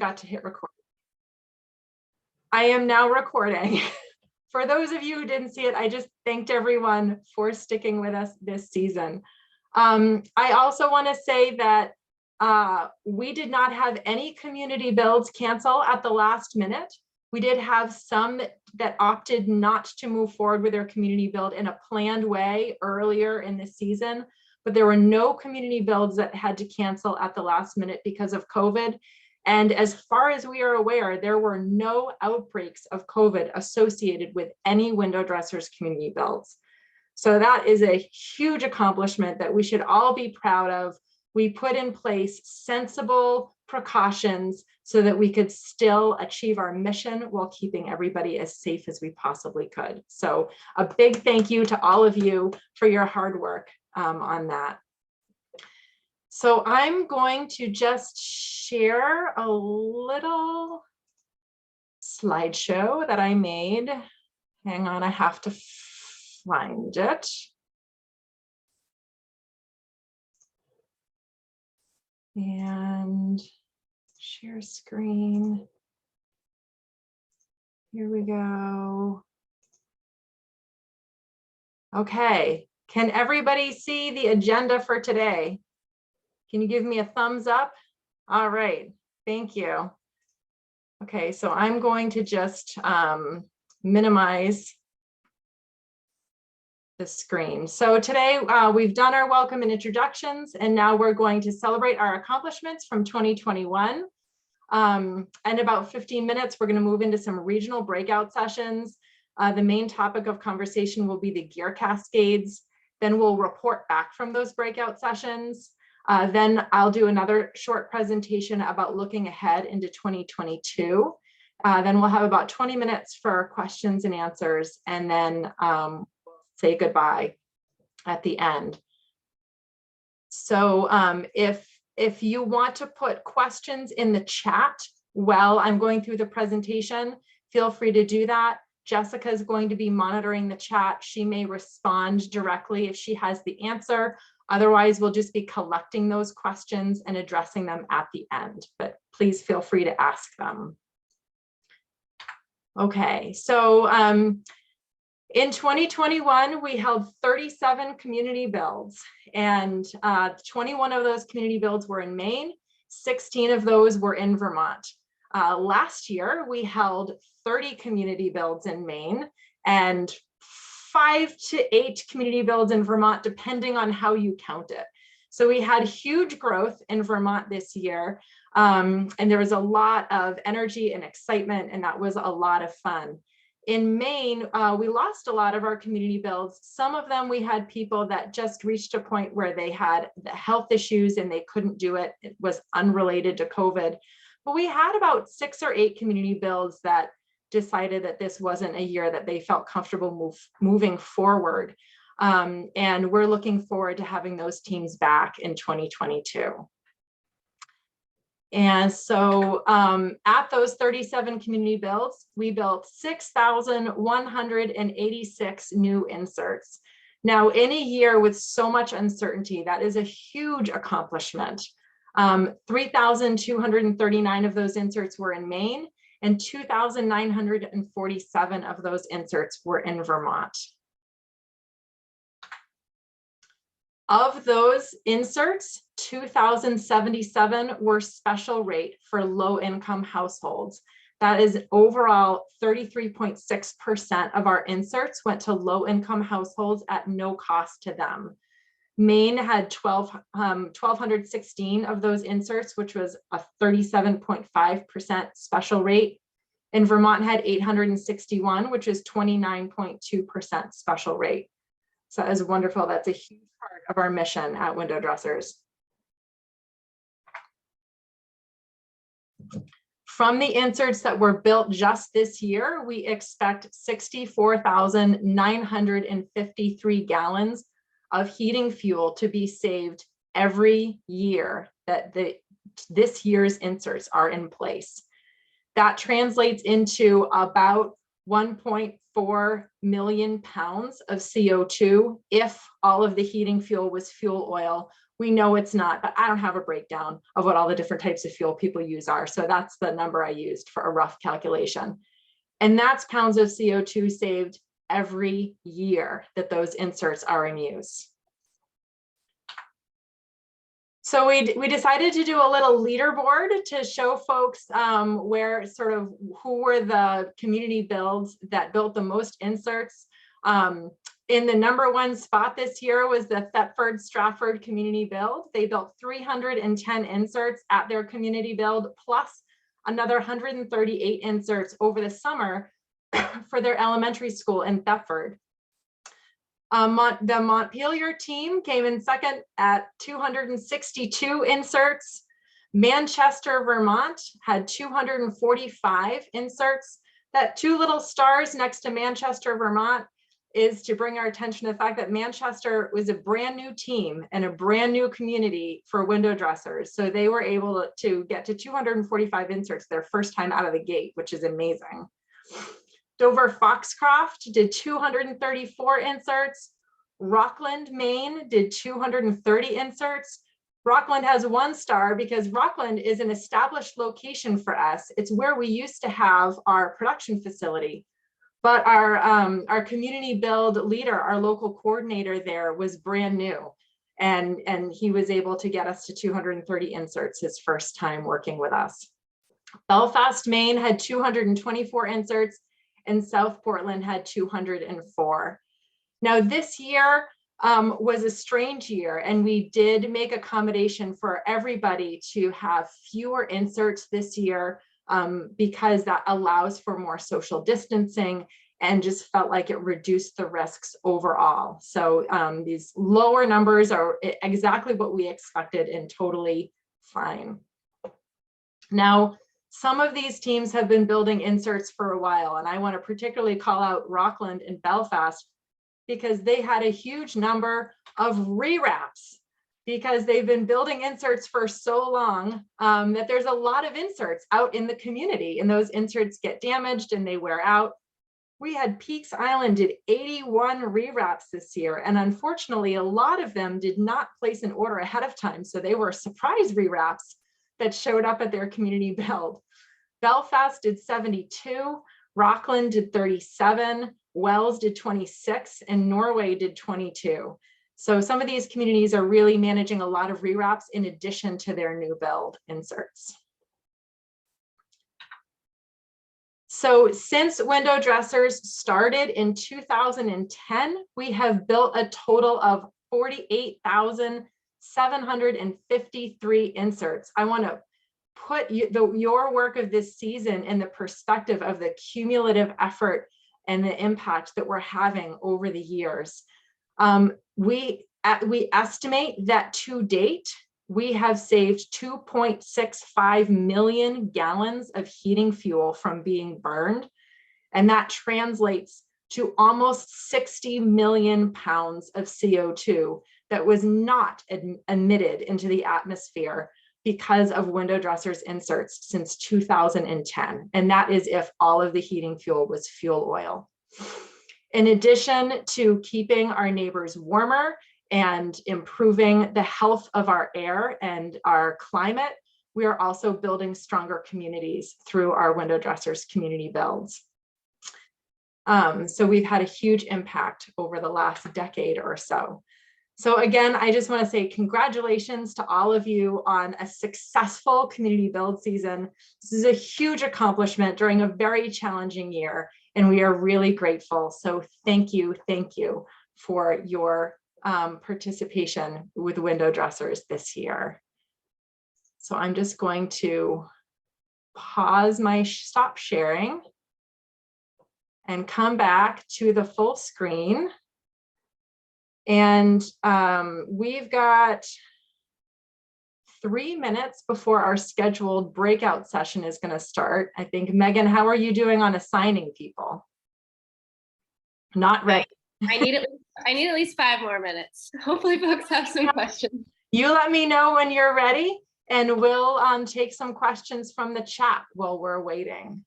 forgot to hit record. I am now recording. For those of you who didn't see it, I just thanked everyone for sticking with us this season. I also want to say that we did not have any community builds cancel at the last minute. We did have some that opted not to move forward with their community build in a planned way earlier in the season, but there were no community builds that had to cancel at the last minute because of COVID. And as far as we are aware, there were no outbreaks of COVID associated with any window dressers community builds. So that is a huge accomplishment that we should all be proud of. We put in place sensible precautions so that we could still achieve our mission while keeping everybody as safe as we possibly could. So a big thank you to all of you for your hard work on that. So I'm going to just share a little slideshow that I made. Hang on, I have to find it. And share screen. Here we go. Okay, can everybody see the agenda for today? Can you give me a thumbs up? All right, thank you. Okay, so I'm going to just minimize the screen. So today we've done our welcome and introductions, and now we're going to celebrate our accomplishments from 2021. In about 15 minutes, we're going to move into some regional breakout sessions. The main topic of conversation will be the gear cascades. Then we'll report back from those breakout sessions. Then I'll do another short presentation about looking ahead into 2022. Then we'll have about 20 minutes for questions and answers, and then say goodbye at the end. So if you want to put questions in the chat while I'm going through the presentation, feel free to do that. Jessica is going to be monitoring the chat. She may respond directly if she has the answer. Otherwise, we'll just be collecting those questions and addressing them at the end, but please feel free to ask them. Okay, so in 2021, we held 37 community builds, and 21 of those community builds were in Maine, 16 of those were in Vermont. Last year, we held 30 community builds in Maine and 5 to 8 community builds in Vermont, depending on how you count it. So we had huge growth in Vermont this year, and there was a lot of energy and excitement, and that was a lot of fun. In Maine, we lost a lot of our community builds. Some of them we had people that just reached a point where they had the health issues and they couldn't do it. It was unrelated to COVID. But we had about 6 or 8 community builds that decided that this wasn't a year that they felt comfortable moving forward. And we're looking forward to having those teams back in 2022. And so at those 37 community builds, we built 6,186 new inserts. Now, in a year with so much uncertainty, that is a huge accomplishment. 3,239 of those inserts were in Maine, and 2,947 of those inserts were in Vermont. Of those inserts, 2,077 were special rate for low-income households. That is overall 33.6% of our inserts went to low-income households at no cost to them. Maine had 1,216 of those inserts, which was a 37.5% special rate. And Vermont had 861, which is 29.2% special rate. So that is wonderful. That's a huge part of our mission at Window Dressers. From the inserts that were built just this year, we expect 64,953 gallons of heating fuel to be saved every year that this year's inserts are in place. That translates into about 1.4 million pounds of CO2 if all of the heating fuel was fuel oil, We know it's not, but I don't have a breakdown of what all the different types of fuel people use are. So that's the number I used for a rough calculation. And that's pounds of CO2 saved every year that those inserts are in use. So we decided to do a little leaderboard to show folks where sort of who were the community builds that built the most inserts. In the #1 spot this year was the Thetford Stratford community build. They built 310 inserts at their community build, plus another 138 inserts over the summer for their elementary school in Thetford. The Montpelier team came in second at 262 inserts. Manchester, Vermont had 245 inserts. That 2 little stars next to Manchester, Vermont is to bring our attention to the fact that Manchester was a brand new team and a brand new community for window dressers. So they were able to get to 245 inserts their first time out of the gate, which is amazing. Dover Foxcroft did 234 inserts. Rockland, Maine did 230 inserts. Rockland has 1 star because Rockland is an established location for us. It's where we used to have our production facility. But our community build leader, our local coordinator there, was brand new. And he was able to get us to 230 inserts his first time working with us. Belfast, Maine had 224 inserts, and South Portland had 204. Now this year was a strange year, and we did make accommodation for everybody to have fewer inserts this year because that allows for more social distancing and just felt like it reduced the risks overall. So these lower numbers are exactly what we expected and totally fine. Now, some of these teams have been building inserts for a while, and I want to particularly call out Rockland and Belfast because they had a huge number of rewraps because they've been building inserts for so long that there's a lot of inserts out in the community, and those inserts get damaged and they wear out. We had Peaks Island did 81 rewraps this year, and unfortunately a lot of them did not place an order ahead of time, so they were surprise rewraps that showed up at their community build. Belfast did 72, Rockland did 37, Wells did 26, and Norway did 22. So some of these communities are really managing a lot of rewraps in addition to their new build inserts. So since window dressers started in 2010, we have built a total of 48,753 inserts. I want to put your work of this season in the perspective of the cumulative effort and the impact that we're having over the years. We estimate that to date, we have saved 2.65 million gallons of heating fuel from being burned, and that translates to almost 60 million pounds of CO2 that was not emitted into the atmosphere because of window dressers inserts since 2010. And that is if all of the heating fuel was fuel oil. In addition to keeping our neighbors warmer and improving the health of our air and our climate, we are also building stronger communities through our window dressers community builds. So we've had a huge impact over the last decade or so. So again, I just want to say congratulations to all of you on a successful community build season. This is a huge accomplishment during a very challenging year, and we are really grateful. So thank you for your participation with window dressers this year. So I'm just going to pause my stop sharing and come back to the full screen. And we've got 3 minutes before our scheduled breakout session is going to start. I think, Megan, how are you doing on assigning people? Not ready. I need at least 5 more minutes. Hopefully folks have some questions. You let me know when you're ready, and we'll take some questions from the chat while we're waiting.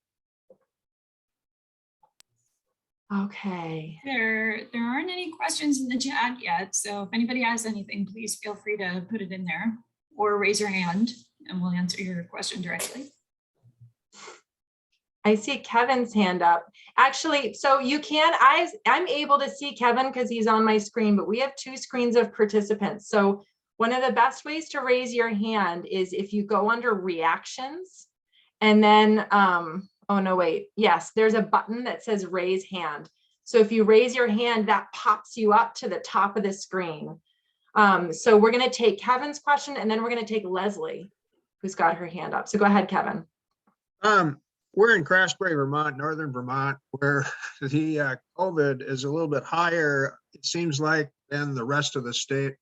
Okay. There aren't any questions in the chat yet, so if anybody has anything, please feel free to put it in there or raise your hand and we'll answer your question directly. I see Kevin's hand up. Actually, so you can, I'm able to see Kevin because he's on my screen, but we have 2 screens of participants. So one of the best ways to raise your hand is if you go under reactions and then, oh no, wait. Yes, there's a button that says raise hand. So if you raise your hand, that pops you up to the top of the screen. So we're going to take Kevin's question and then we're going to take Leslie, who's got her hand up. So go ahead, Kevin. We're in Craftsbury, Vermont, northern Vermont, where the COVID is a little bit higher, it seems like, than the rest of the state.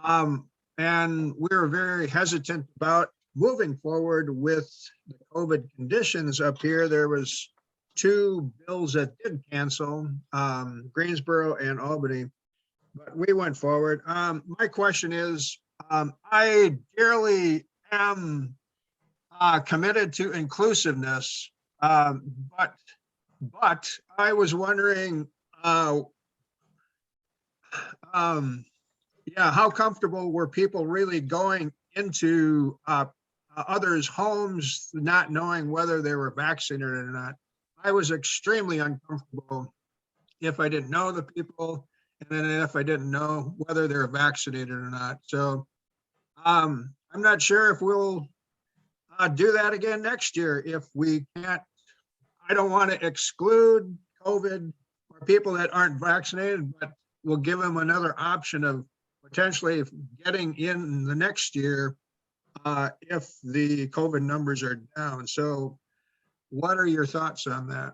And we were very hesitant about moving forward with the COVID conditions up here. There was 2 bills that did cancel, Greensboro and Albany, but we went forward. My question is, I dearly am committed to inclusiveness, but I was wondering, yeah, how comfortable were people really going into others' homes, not knowing whether they were vaccinated or not? I was extremely uncomfortable if I didn't know the people, and then if I didn't know whether they're vaccinated or not. So I'm not sure if we'll do that again next year if we can't. I don't want to exclude COVID or people that aren't vaccinated, but we'll give them another option of potentially getting in the next year if the COVID numbers are down. So what are your thoughts on that?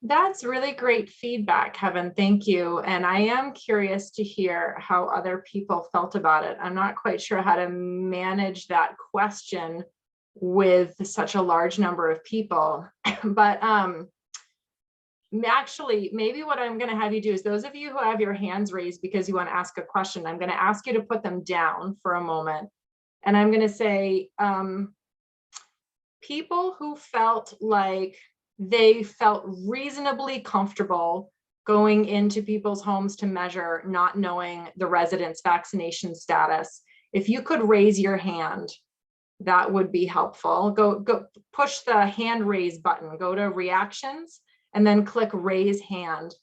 That's really great feedback, Kevin. Thank you. And I am curious to hear how other people felt about it. I'm not quite sure how to manage that question with such a large number of people, but actually, maybe what I'm going to have you do is those of you who have your hands raised because you want to ask a question, I'm going to ask you to put them down for a moment. And I'm going to say, people who felt like they felt reasonably comfortable going into people's homes to measure, not knowing the resident's vaccination status. If you could raise your hand, that would be helpful. Go push the hand raise button, go to reactions, and then click raise hand.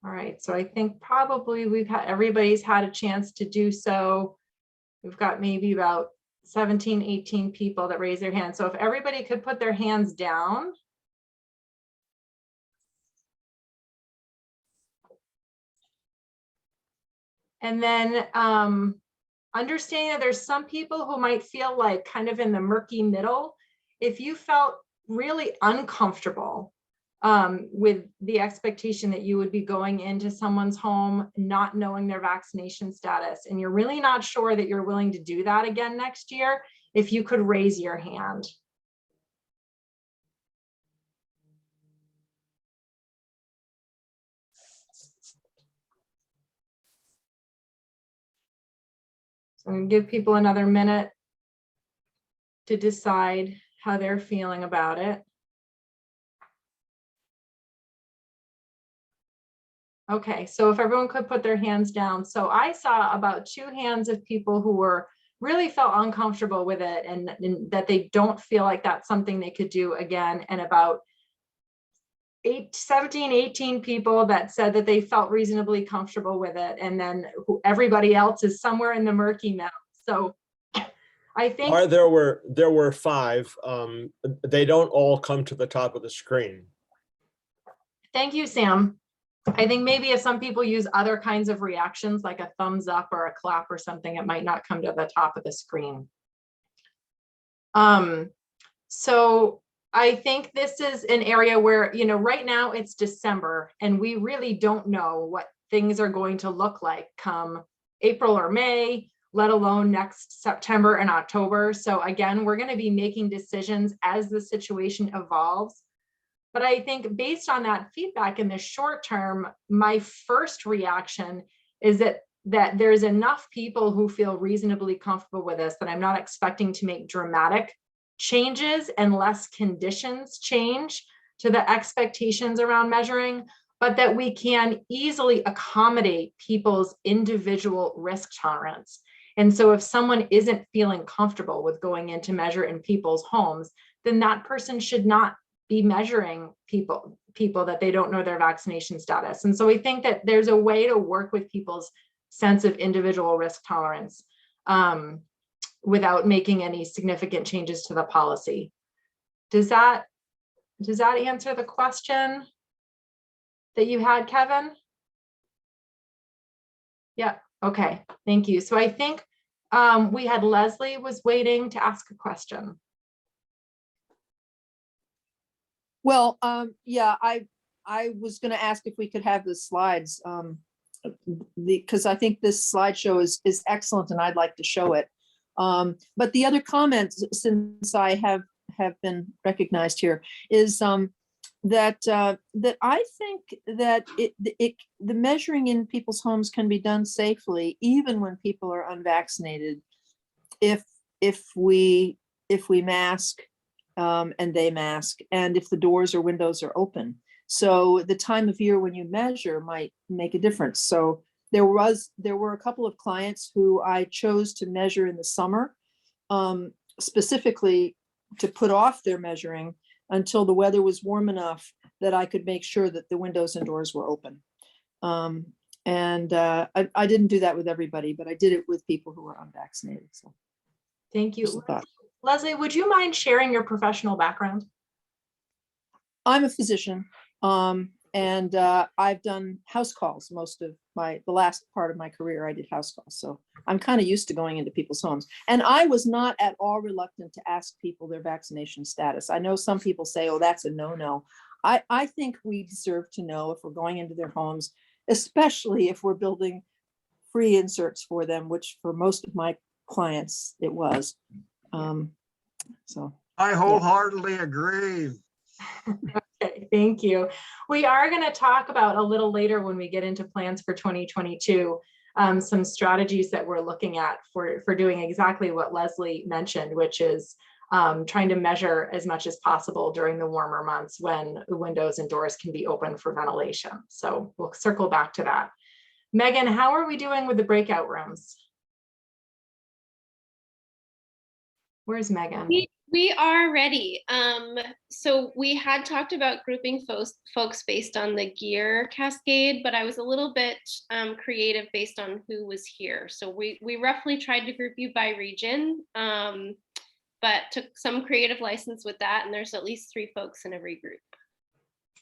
All right, so I think probably everybody's had a chance to do so. We've got maybe about 17, 18 people that raise their hands. So if everybody could put their hands down. And then understanding that there's some people who might feel like kind of in the murky middle. If you felt really uncomfortable with the expectation that you would be going into someone's home, not knowing their vaccination status, and you're really not sure that you're willing to do that again next year, if you could raise your hand. So I'm going to give people another minute to decide how they're feeling about it. Okay, so if everyone could put their hands down. So I saw about 2 hands of people who were really felt uncomfortable with it and that they don't feel like that's something they could do again, and about 17, 18 people that said that they felt reasonably comfortable with it, and then everybody else is somewhere in the murky middle. So I think there were 5. They don't all come to the top of the screen. Thank you, Sam. I think maybe if some people use other kinds of reactions, like a thumbs up or a clap or something, it might not come to the top of the screen. So I think this is an area where, you know, right now it's December and we really don't know what things are going to look like come April or May. let alone next September and October. So again, we're going to be making decisions as the situation evolves. But I think based on that feedback in the short term, my first reaction is that there's enough people who feel reasonably comfortable with this that I'm not expecting to make dramatic changes unless conditions change to the expectations around measuring, but that we can easily accommodate people's individual risk tolerance. And so if someone isn't feeling comfortable with going in to measure in people's homes, then that person should not be measuring people that they don't know their vaccination status. And so we think that there's a way to work with people's sense of individual risk tolerance without making any significant changes to the policy. Does that answer the question that you had, Kevin? Yeah, okay, thank you. So I think we had Leslie was waiting to ask a question. Well, yeah, I was going to ask if we could have the slides, because I think this slideshow is excellent and I'd like to show it. But the other comment, since I have been recognized here, is that I think that the measuring in people's homes can be done safely, even when people are unvaccinated, if we mask and they mask, and if the doors or windows are open. So the time of year when you measure might make a difference. So there were a couple of clients who I chose to measure in the summer, specifically to put off their measuring until the weather was warm enough that I could make sure that the windows and doors were open. I didn't do that with everybody, but I did it with people who were unvaccinated. So thank you. just a thought. Leslie, would you mind sharing your professional background? I'm a physician, and I've done house calls most of the last part of my career. I did house calls, so I'm kind of used to going into people's homes. And I was not at all reluctant to ask people their vaccination status. I know some people say, "Oh, that's a no-no." I think we deserve to know if we're going into their homes, especially if we're building free inserts for them, which for most of my clients it was. So I wholeheartedly agree. Okay, thank you. We are going to talk about a little later when we get into plans for 2022, some strategies that we're looking at for doing exactly what Leslie mentioned, which is trying to measure as much as possible during the warmer months when the windows and doors can be open for ventilation. So we'll circle back to that. Megan, how are we doing with the breakout rooms? Where's Megan? We are ready. So we had talked about grouping folks based on the gear cascade, but I was a little bit creative based on who was here. So we roughly tried to group you by region, but took some creative license with that. And there's at least 3 folks in every group.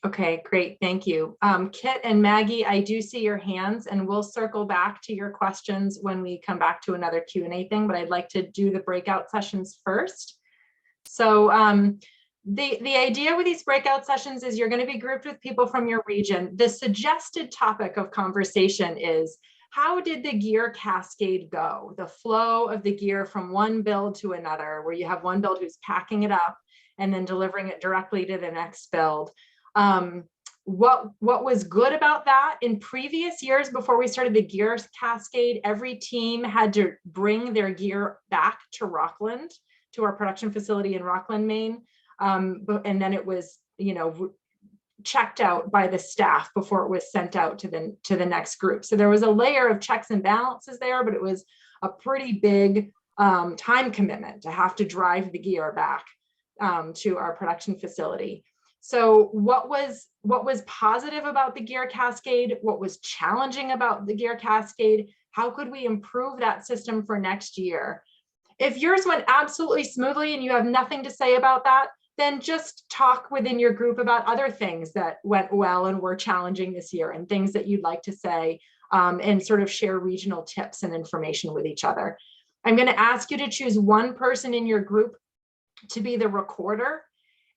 Okay, great, thank you. Kit and Maggie, I do see your hands, and we'll circle back to your questions when we come back to another Q&A thing, but I'd like to do the breakout sessions first. So the idea with these breakout sessions is you're going to be grouped with people from your region. The suggested topic of conversation is, how did the gear cascade go? The flow of the gear from one build to another, where you have one build who's packing it up and then delivering it directly to the next build. What was good about that? In previous years, before we started the gear cascade, every team had to bring their gear back to Rockland, to our production facility in Rockland, Maine. And then it was, checked out by the staff before it was sent out to the next group. So there was a layer of checks and balances there, but it was a pretty big time commitment to have to drive the gear back to our production facility. So what was positive about the gear cascade? What was challenging about the gear cascade? How could we improve that system for next year? If yours went absolutely smoothly and you have nothing to say about that, then just talk within your group about other things that went well and were challenging this year, and things that you'd like to say, and sort of share regional tips and information with each other. I'm going to ask you to choose one person in your group to be the recorder,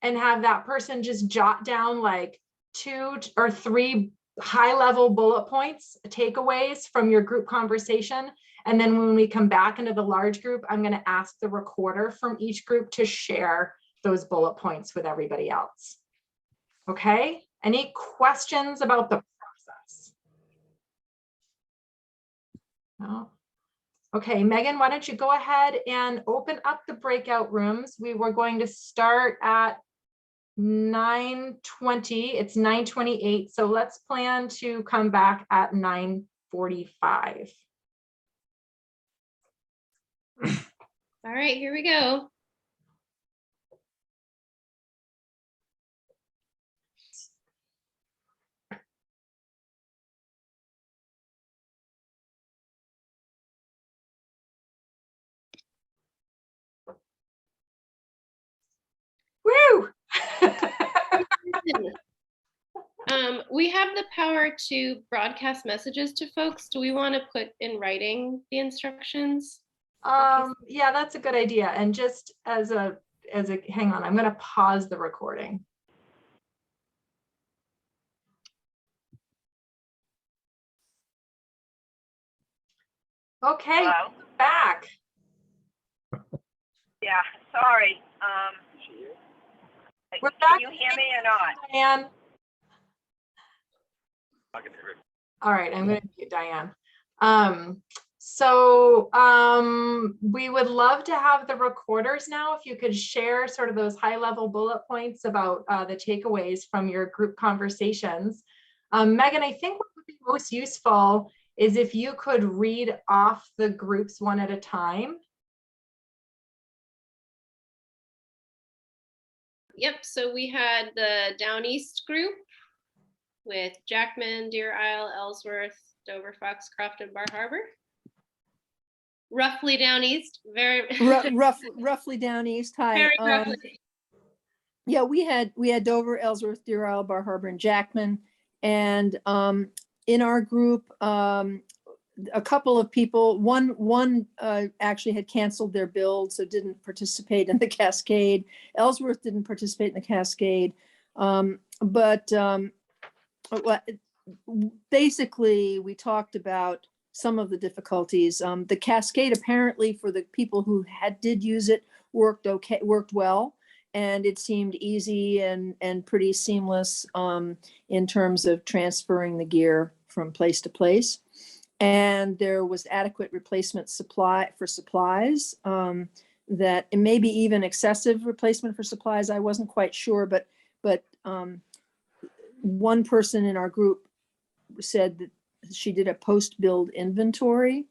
and have that person just jot down like 2 or 3 high-level bullet points, takeaways from your group conversation. And then when we come back into the large group, I'm going to ask the recorder from each group to share those bullet points with everybody else. Okay, any questions about the process? No. Okay, Megan, why don't you go ahead and open up the breakout rooms. We were going to start at 9:20. It's 9:28. So let's plan to come back at 9:45. All right, here we go. Woo! We have the power to broadcast messages to folks. Do we want to put in writing the instructions? Yeah, that's a good idea. And just as a hang on, I'm going to pause the recording. Okay, Hello? back. Yeah, sorry. We're Can back. you hear me or not? Diane. All right, I'm going to mute Diane. We would love to have the recorders now. If you could share sort of those high-level bullet points about the takeaways from your group conversations. Megan, I think what would be most useful is if you could read off the groups one at a time. Yep, so we had the Down East group with Jackman, Deer Isle, Ellsworth, Dover, Foxcroft, and Bar Harbor. Roughly down east, very Roughly down east. Hi. very roughly. Yeah, we had Dover, Ellsworth, Deer Isle, Bar Harbor, and Jackman. And in our group, a couple of people, one actually had canceled their build, so didn't participate in the cascade. Ellsworth didn't participate in the cascade. Basically, we talked about some of the difficulties. The cascade apparently for the people who did use it worked well. And it seemed easy and pretty seamless in terms of transferring the gear from place to place. And there was adequate replacement supply for supplies, that it may be even excessive replacement for supplies. I wasn't quite sure, but one person in our group said that she did a post-build inventory,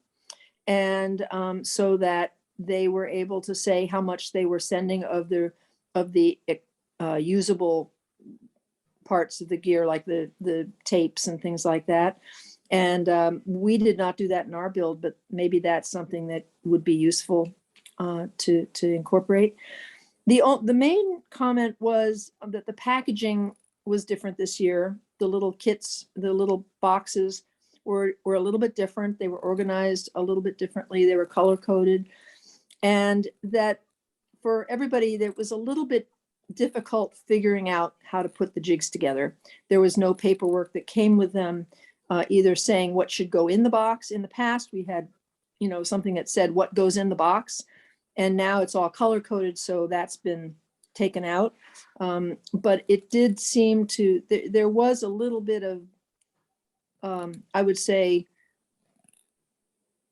and so that they were able to say how much they were sending of the usable parts of the gear, like the tapes and things like that. And we did not do that in our build, but maybe that's something that would be useful to incorporate. The main comment was that the packaging was different this year. The little kits, the little boxes were a little bit different. They were organized a little bit differently. They were color coded, and that for everybody, that was a little bit difficult figuring out how to put the jigs together. There was no paperwork that came with them, either saying what should go in the box. In the past, we had, something that said what goes in the box, and now it's all color coded, so that's been taken out. But it did seem to, there was a little bit of, I would say,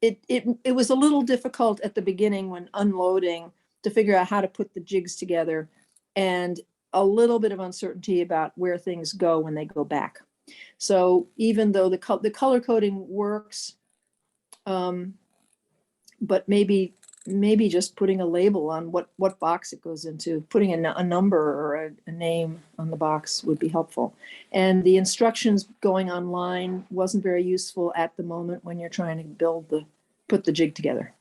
it was a little difficult at the beginning when unloading to figure out how to put the jigs together, and a little bit of uncertainty about where things go when they go back. So even though the color coding works, but maybe just putting a label on what box it goes into, putting a number or a name on the box would be helpful. And the instructions going online wasn't very useful at the moment when you're trying to put the jig together.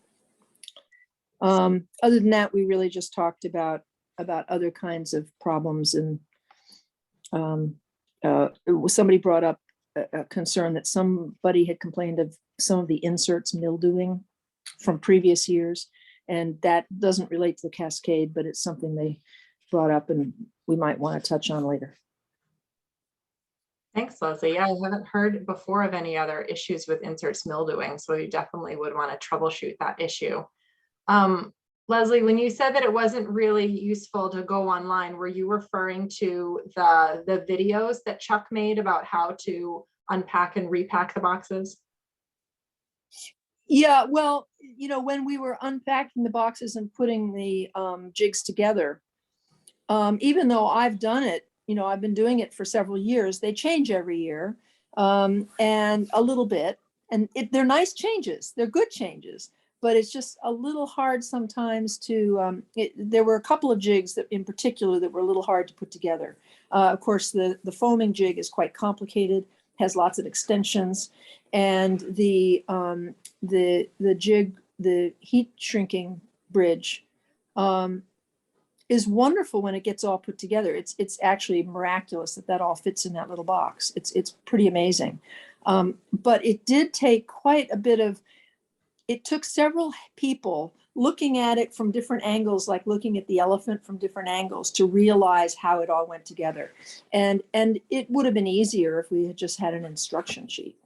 Other than that, we really just talked about other kinds of problems. And somebody brought up a concern that somebody had complained of some of the inserts mildewing from previous years. And that doesn't relate to the cascade, but it's something they brought up and we might want to touch on later. Thanks, Leslie. Yeah, I haven't heard before of any other issues with inserts mildewing, so you definitely would want to troubleshoot that issue. Leslie, when you said that it wasn't really useful to go online, were you referring to the videos that Chuck made about how to unpack and repack the boxes? Yeah, well, when we were unpacking the boxes and putting the jigs together, even though I've done it, I've been doing it for several years, they change every year, and a little bit, and they're nice changes, they're good changes, but it's just a little hard sometimes to, there were a couple of jigs that in particular that were a little hard to put together. Of course, the foaming jig is quite complicated, has lots of extensions, and the jig, the heat shrinking bridge, is wonderful when it gets all put together. It's actually miraculous that all fits in that little box. It's pretty amazing. But it did take quite a bit of, it took several people looking at it from different angles, like looking at the elephant from different angles, to realize how it all went together. And it would have been easier if we had just had an instruction sheet.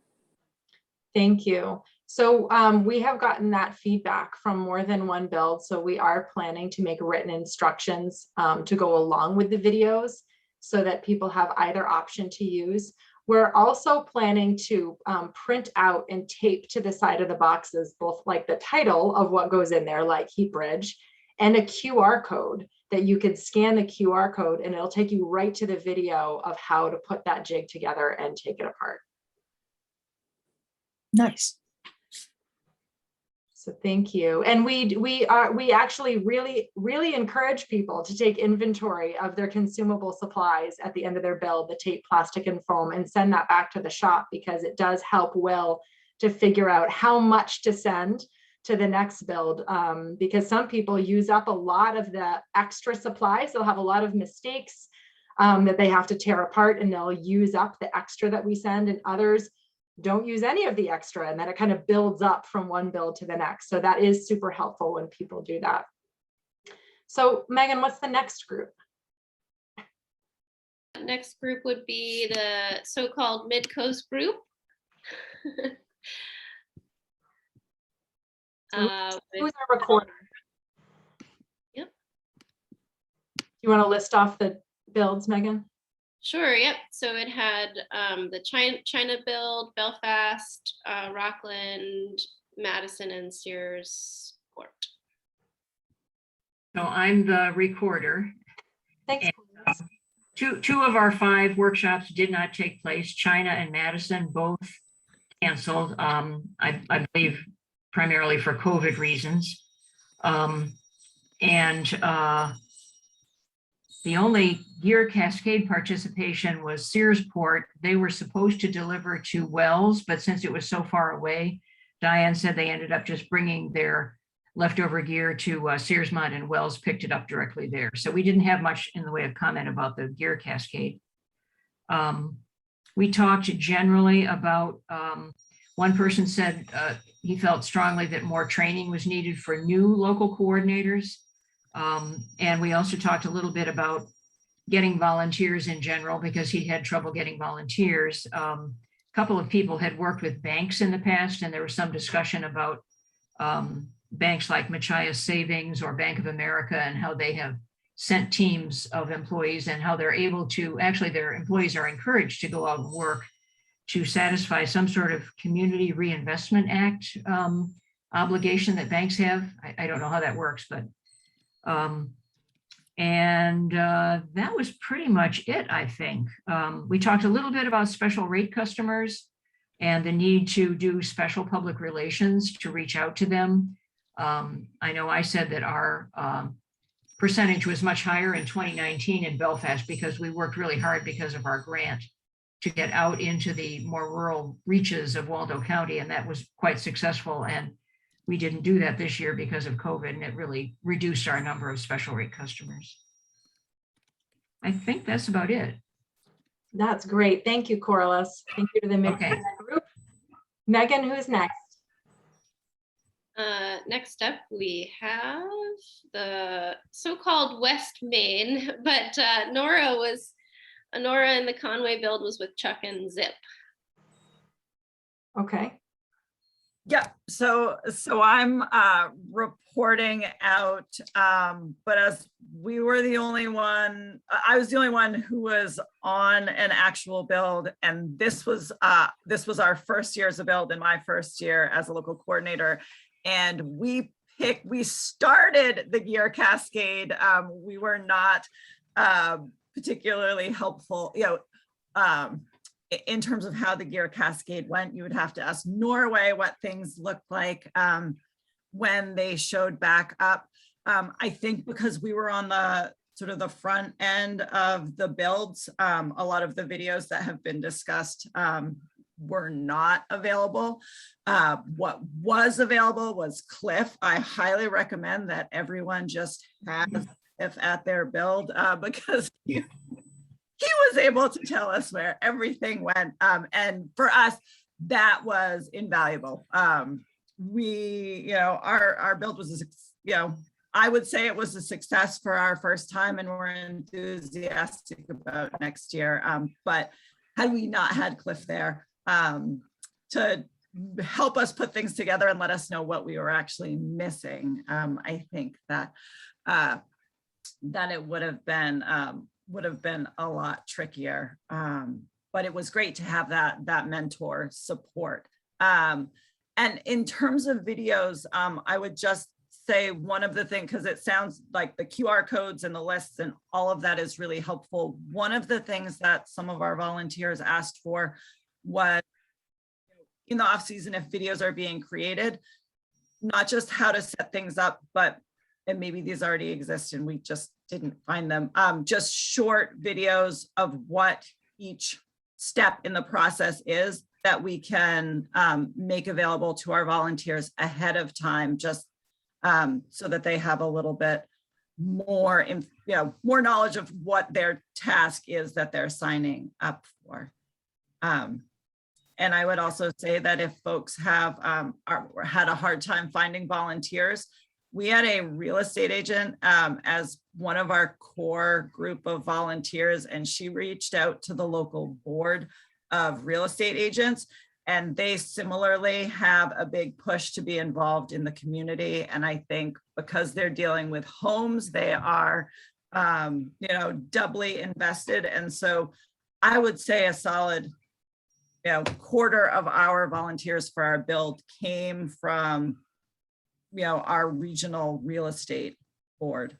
Thank you. So we have gotten that feedback from more than one build. So we are planning to make written instructions to go along with the videos so that people have either option to use. We're also planning to print out and tape to the side of the boxes, both like the title of what goes in there, like heat bridge, and a QR code that you could scan the QR code and it'll take you right to the video of how to put that jig together and take it apart. Nice. So thank you. And we actually really encourage people to take inventory of their consumable supplies at the end of their build, the tape, plastic, and foam, and send that back to the shop, because it does help Will to figure out how much to send to the next build, because some people use up a lot of the extra supplies. They'll have a lot of mistakes that they have to tear apart, and they'll use up the extra that we send, and others don't use any of the extra, and then it kind of builds up from one build to the next. So that is super helpful when people do that. So Megan, what's the next group? Next group would be the so-called Mid-Coast group. Who's our recorder? Yep. You want to list off the builds, Megan? Sure, yep. So it had the China build, Belfast, Rockland, Madison, and Sears Port. So I'm the recorder. Thanks. And, two of our 5 workshops did not take place. China and Madison both canceled, I believe primarily for COVID reasons. The only gear cascade participation was Searsport. They were supposed to deliver to Wells, but since it was so far away, Diane said they ended up just bringing their leftover gear to Searsmont, and Wells picked it up directly there. So we didn't have much in the way of comment about the gear cascade. We talked generally about, one person said he felt strongly that more training was needed for new local coordinators. And we also talked a little bit about getting volunteers in general, because he had trouble getting volunteers. A couple of people had worked with banks in the past, and there was some discussion about banks like Machias Savings or Bank of America, and how they have sent teams of employees, and how they're able to, actually their employees are encouraged to go out and work to satisfy some sort of Community Reinvestment Act obligation that banks have. I don't know how that works, but that was pretty much it, I think. We talked a little bit about special rate customers and the need to do special public relations to reach out to them. I know I said that our percentage was much higher in 2019 in Belfast, because we worked really hard because of our grant to get out into the more rural reaches of Waldo County, and that was quite successful. And we didn't do that this year because of COVID, and it really reduced our number of special rate customers. I think that's about it. That's great. Thank you, Corliss. Thank you to the Okay. group. Megan, who's next? Next up, we have the so-called West Main, but Nora was Honora and the Conway build was with Chuck and Zip. Okay. Yeah, so I'm reporting out, but as we were the only one, I was the only one who was on an actual build, and this was our first year as a build and my first year as a local coordinator, and we started the gear cascade. We were not particularly helpful, in terms of how the gear cascade went. You would have to ask Norway what things looked like when they showed back up. I think because we were on the sort of the front end of the builds, a lot of the videos that have been discussed were not available. What was available was Cliff. I highly recommend that everyone just has Cliff at their build because he was able to tell us where everything went. And for us, that was invaluable. Our build was, I would say it was a success for our first time, and we're enthusiastic about next year. But had we not had Cliff there to help us put things together and let us know what we were actually missing, I think that it would have been a lot trickier. But it was great to have that mentor support. And in terms of videos, I would just say one of the things, because it sounds like the QR codes and the lists and all of that is really helpful. One of the things that some of our volunteers asked for was, in the off season, if videos are being created, not just how to set things up, but, and maybe these already exist and we just didn't find them, just short videos of what each step in the process is that we can make available to our volunteers ahead of time, just so that they have a little bit more, more knowledge of what their task is that they're signing up for. And I would also say that if folks have had a hard time finding volunteers, we had a real estate agent as one of our core group of volunteers, and she reached out to the local board of real estate agents, and they similarly have a big push to be involved in the community. And I think because they're dealing with homes, they are, doubly invested. And so I would say a solid quarter of our volunteers for our build came from our regional real estate board.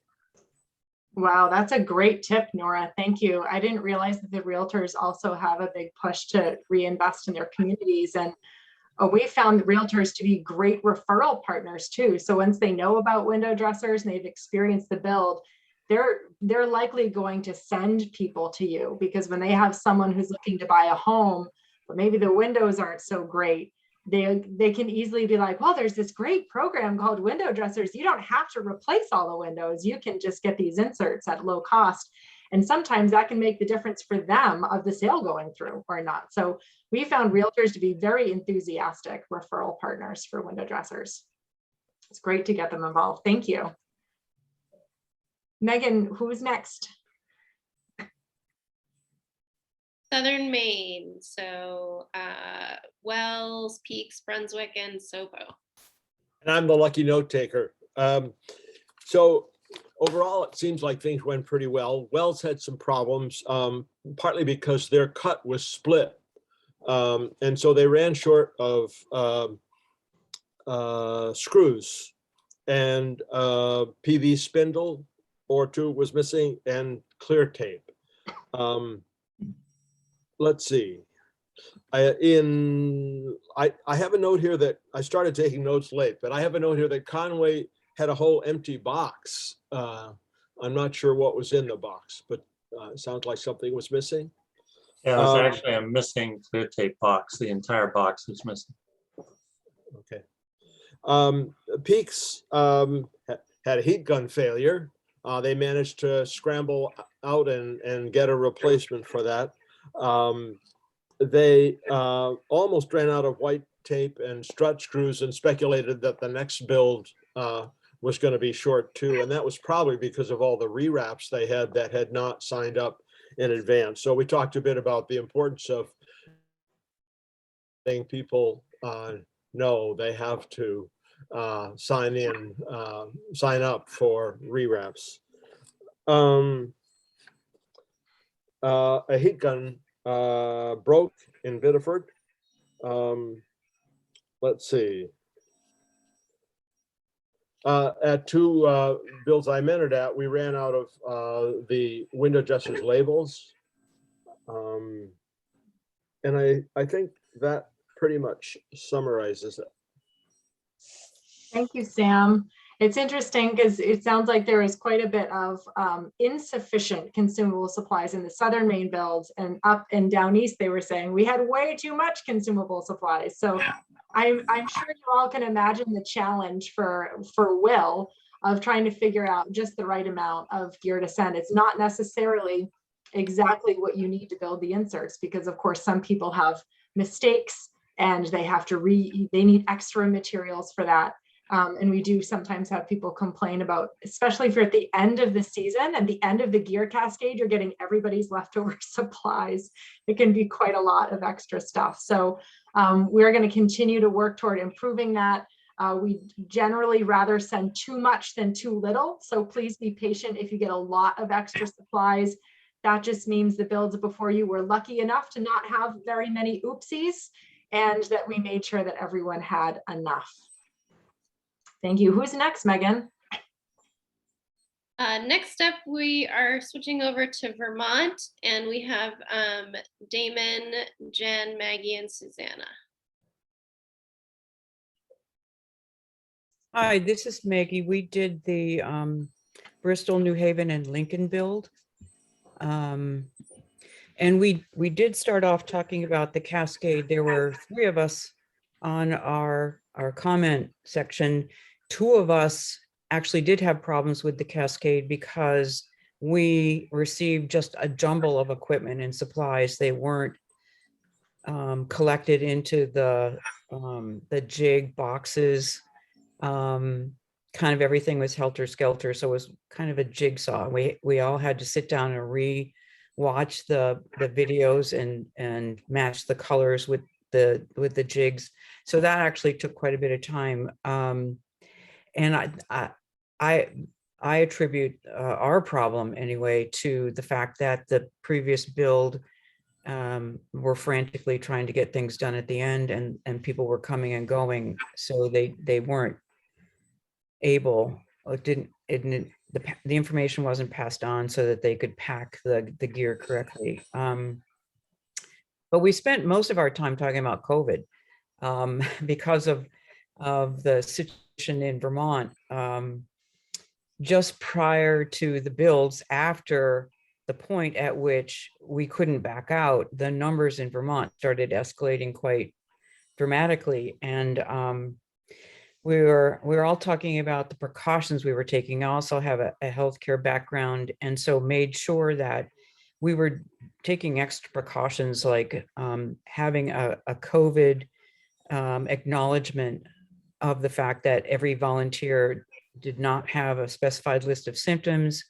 Wow, that's a great tip, Nora. Thank you. I didn't realize that the realtors also have a big push to reinvest in their communities. And we found the realtors to be great referral partners too. So once they know about window dressers and they've experienced the build, they're likely going to send people to you, because when they have someone who's looking to buy a home, but maybe the windows aren't so great, they can easily be like, well, there's this great program called window dressers. You don't have to replace all the windows. You can just get these inserts at low cost. And sometimes that can make the difference for them of the sale going through or not. So we found realtors to be very enthusiastic referral partners for window dressers. It's great to get them involved. Thank you. Megan, who's next? Southern Maine, so Wells, Peaks, Brunswick, and Sopo. And I'm the lucky note taker. So overall, it seems like things went pretty well. Wells had some problems, partly because their cut was split. And so they ran short of screws, and PV spindle or two was missing, and clear tape. Let's see. I have a note here that I started taking notes late, but I have a note here that Conway had a whole empty box. I'm not sure what was in the box, but it sounds like something was missing. Yeah, it was actually a missing clear tape box. The entire box was missing. Okay. Peaks had a heat gun failure. They managed to scramble out and get a replacement for that. They almost ran out of white tape and strut screws and speculated that the next build was going to be short too. And that was probably because of all the rewraps they had that had not signed up in advance. So we talked a bit about the importance of letting people know they have to sign up for re-wraps. A heat gun broke in Biddeford. Let's see. At two builds I mentored at, we ran out of the window dressers labels. And I think that pretty much summarizes it. Thank you, Sam. It's interesting because it sounds like there is quite a bit of insufficient consumable supplies in the southern Maine builds, and up and down east, they were saying we had way too much consumable supplies. So I'm sure you all can imagine the challenge for Will of trying to figure out just the right amount of gear to send. It's not necessarily exactly what you need to build the inserts, because of course some people have mistakes and they have to they need extra materials for that. And we do sometimes have people complain about, especially if you're at the end of the season and the end of the gear cascade, you're getting everybody's leftover supplies. It can be quite a lot of extra stuff. So we're going to continue to work toward improving that. We generally rather send too much than too little. So please be patient if you get a lot of extra supplies. That just means the builds before you were lucky enough to not have very many oopsies, and that we made sure that everyone had enough. Thank you. Who's next, Megan? Next up, we are switching over to Vermont, and we have Damon, Jen, Maggie, and Susanna. Hi, this is Maggie. We did the Bristol, New Haven, and Lincoln build. And we did start off talking about the cascade. There were 3 of us on our comment section. 2 of us actually did have problems with the cascade because we received just a jumble of equipment and supplies. They weren't collected into the jig boxes. Kind of everything was helter-skelter, so it was kind of a jigsaw. We all had to sit down and re-watch the videos and match the colors with the jigs. So that actually took quite a bit of time. And I attribute our problem anyway to the fact that the previous build were frantically trying to get things done at the end, and people were coming and going, so they weren't able, the information wasn't passed on so that they could pack the gear correctly. But we spent most of our time talking about COVID because of the situation in Vermont. Just prior to the builds, after the point at which we couldn't back out, the numbers in Vermont started escalating quite dramatically. And we were all talking about the precautions we were taking. I also have a healthcare background, and so made sure that we were taking extra precautions, like having a COVID acknowledgement of the fact that every volunteer did not have a specified list of symptoms,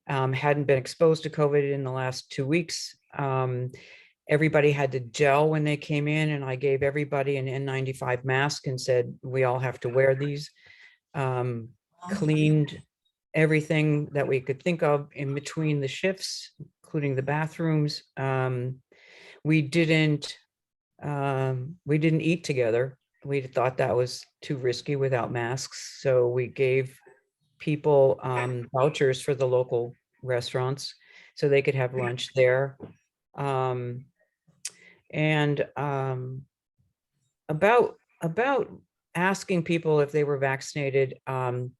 hadn't been exposed to COVID in the last 2 weeks. Everybody had to gel when they came in, and I gave everybody an N95 mask and said, we all have to wear these. Cleaned everything that we could think of in between the shifts, including the bathrooms. We didn't eat together. We thought that was too risky without masks. So we gave people vouchers for the local restaurants so they could have lunch there. About asking people if they were vaccinated, I'm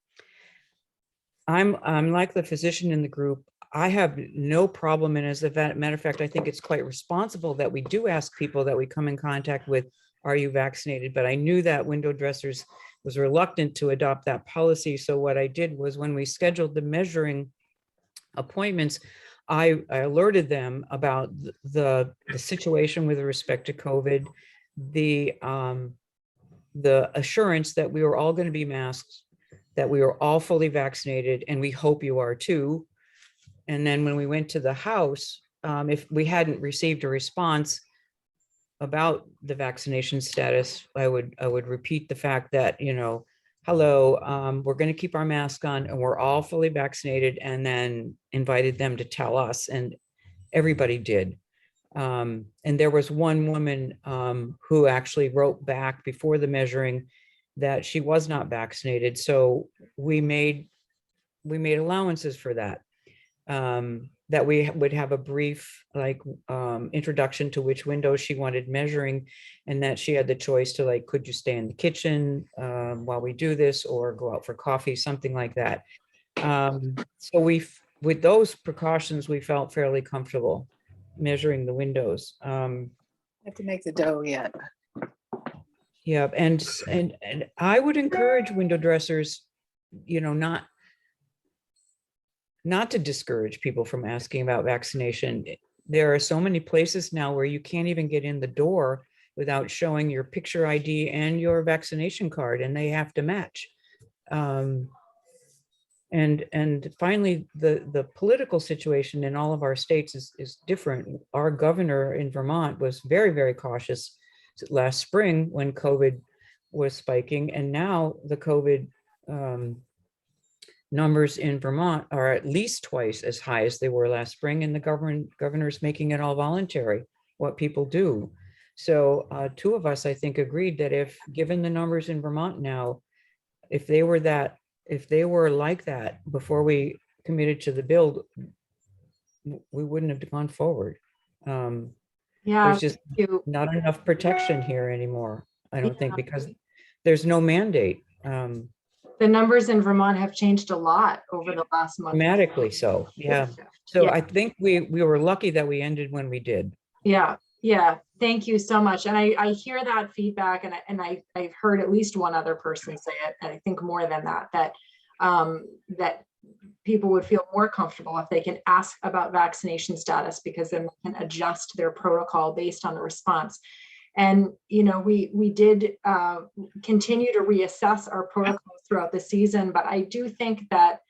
like the physician in the group. I have no problem, and as a matter of fact, I think it's quite responsible that we do ask people that we come in contact with, are you vaccinated? But I knew that Window Dressers was reluctant to adopt that policy. So what I did was, when we scheduled the measuring appointments, I alerted them about the situation with respect to COVID, the assurance that we were all going to be masked, that we were all fully vaccinated, and we hope you are too. And then when we went to the house, if we hadn't received a response about the vaccination status, I would repeat the fact that, hello, we're going to keep our mask on and we're all fully vaccinated, and then invited them to tell us, and everybody did. And there was one woman who actually wrote back before the measuring that she was not vaccinated. So we made allowances for that. That we would have a brief introduction to which windows she wanted measuring, and that she had the choice to could you stay in the kitchen while we do this, or go out for coffee, something like that. So with those precautions, we felt fairly comfortable measuring the windows. Have to make the dough yet. Yeah, and I would encourage window dressers, not to discourage people from asking about vaccination. There are so many places now where you can't even get in the door without showing your picture ID and your vaccination card, and they have to match. And finally, the political situation in all of our states is different. Our governor in Vermont was very, very cautious last spring when COVID was spiking, and now the COVID numbers in Vermont are at least twice as high as they were last spring, and the governor's making it all voluntary, what people do. So two of us, I think, agreed that if, given the numbers in Vermont now, if they were like that before we committed to the build, we wouldn't have gone forward. Yeah, There's just thank you. not enough protection here anymore, I don't think, because there's no mandate. The numbers in Vermont have changed a lot over the last month. Dramatically so, yeah. So Yeah. I think we were lucky that we ended when we did. Yeah, thank you so much. And I hear that feedback, and I've heard at least one other person say it, and I think more than that, that people would feel more comfortable if they can ask about vaccination status, because then they can adjust their protocol based on the response. And, we did continue to reassess our protocols throughout the season, but I do think that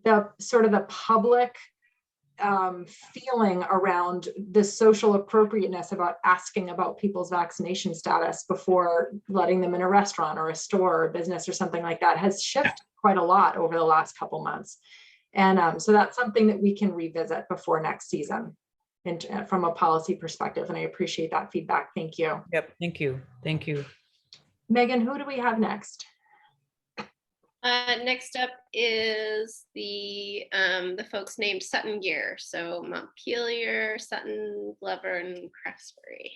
the sort of the public feeling around the social appropriateness about asking about people's vaccination status before letting them in a restaurant or a store or a business or something like that has shifted quite a lot over the last couple months. And so that's something that we can revisit before next season, and from a policy perspective. And I appreciate that feedback. Thank you. Yep, thank you. Thank you. Megan, who do we have next? Next up is the folks named Sutton Gear. So Montpelier, Sutton, Glover, and Craftsbury.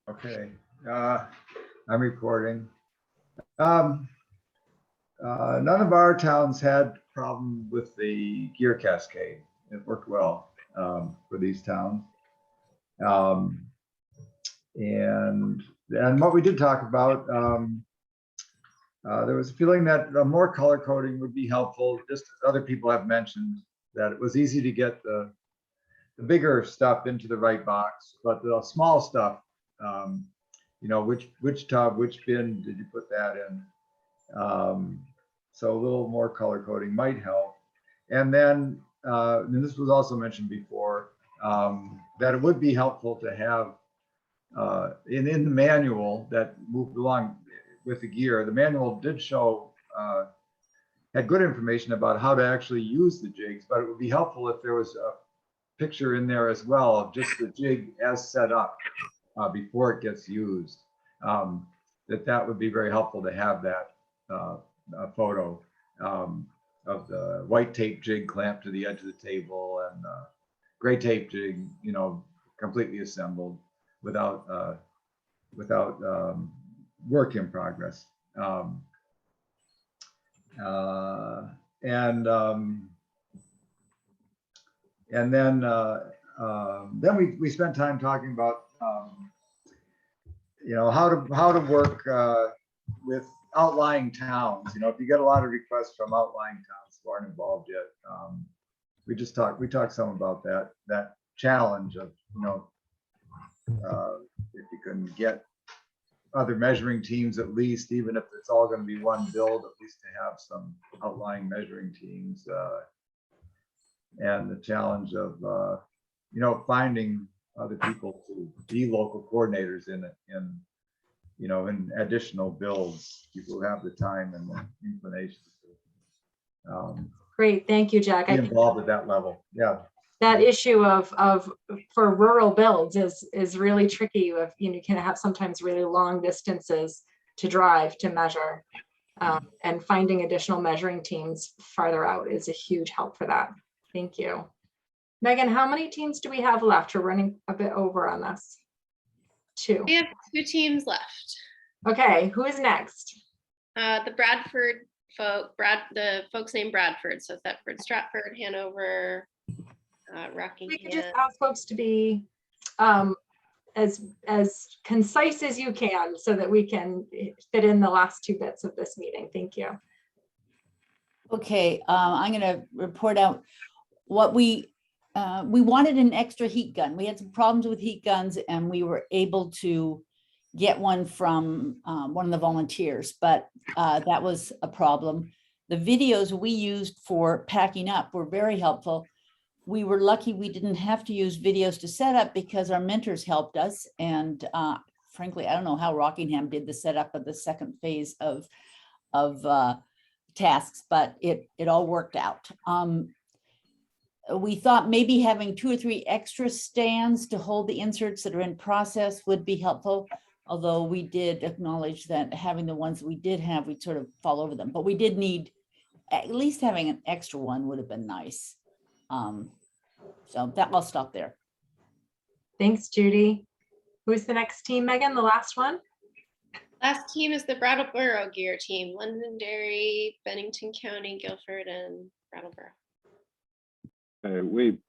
Okay, I'm recording. None of our towns had problem with the gear cascade. It worked well for these towns. And what we did talk about, there was a feeling that more color coding would be helpful, just as other people have mentioned, that it was easy to get the bigger stuff into the right box, but the small stuff, which tub, which bin did you put that in? So a little more color coding might help. And then, and this was also mentioned before, that it would be helpful to have in the manual that moved along with the gear. The manual did show, had good information about how to actually use the jigs, but it would be helpful if there was a picture in there as well of just the jig as set up before it gets used. That would be very helpful to have that photo of the white tape jig clamped to the edge of the table and gray tape jig, completely assembled without work in progress. And then we spent time talking about how to work with outlying towns. If you get a lot of requests from outlying towns who aren't involved yet, we talked some about that challenge of if you can get other measuring teams, at least, even if it's all going to be one build, at least to have some outlying measuring teams and the challenge of, you know, finding other people to be local coordinators in you know, in additional builds, people who have the time and the inclination to Great, thank you, Jack. be I think involved at that level. Yeah. that issue of for rural builds is really tricky. Of you can have sometimes really long distances to drive to measure, and finding additional measuring teams farther out is a huge help for that. Thank you. Megan, how many teams do we have left? We're running a bit over on this. 2. We have 2 teams left. Okay, who is next? The Bradford the folks named Bradford. So Thetford, Stratford, Hanover, We could Rockingham. just ask folks to be as concise as you can so that we can fit in the last 2 bits of this meeting. Thank you. Okay, I'm gonna report out what we wanted an extra heat gun. We had some problems with heat guns and we were able to get one from one of the volunteers, but that was a problem. The videos we used for packing up were very helpful. We were lucky we didn't have to use videos to set up because our mentors helped us. And frankly, I don't know how Rockingham did the setup of the second phase of tasks, but it all worked out. We thought maybe having 2 or 3 extra stands to hold the inserts that are in process would be helpful. Although we did acknowledge that having the ones we did have, we'd sort of fall over them, but we did need, at least having an extra one would have been nice. So that, I'll stop there. Thanks, Judy. Who's the next team, Megan? The last one? Last team is the Brattleboro gear team, Londonderry, Bennington County, Guilford, and Brattleboro. We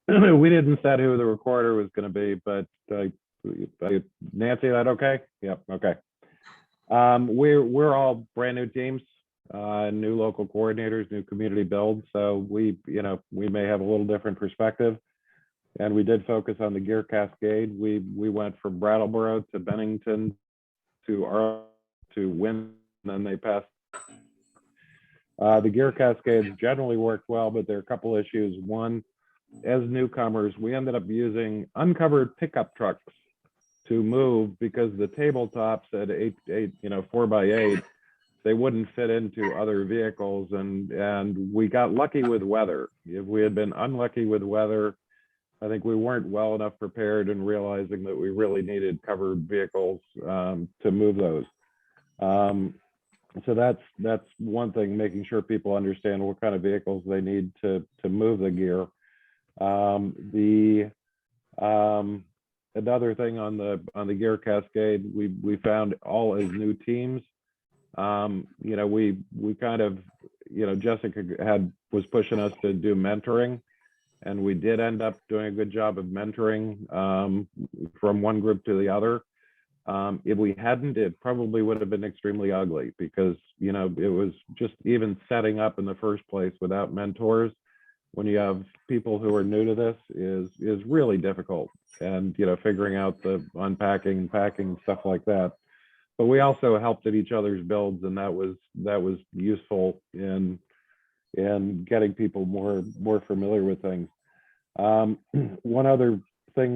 didn't set who the recorder was going to be, but Nancy, that okay? Yep, okay. We're all brand new teams, new local coordinators, new community builds. So we may have a little different perspective. And we did focus on the gear cascade. We went from Brattleboro to Bennington to Wynn, and then they passed. The gear cascades generally worked well, but there are a couple issues. One, as newcomers, we ended up using uncovered pickup trucks to move because the tabletops at 4x8, they wouldn't fit into other vehicles, and we got lucky with weather. If we had been unlucky with weather, I think we weren't well enough prepared in realizing that we really needed covered vehicles to move those. So that's one thing, making sure people understand what kind of vehicles they need to move the gear. Another thing on the gear cascade, we found all as new teams. We kind of, Jessica was pushing us to do mentoring, and we did end up doing a good job of mentoring from one group to the other. If we hadn't, it probably would have been extremely ugly because, it was just even setting up in the first place without mentors when you have people who are new to this is really difficult, and, figuring out the unpacking, packing, stuff like that. But we also helped at each other's builds, and that was useful in getting people more familiar with things. One other thing,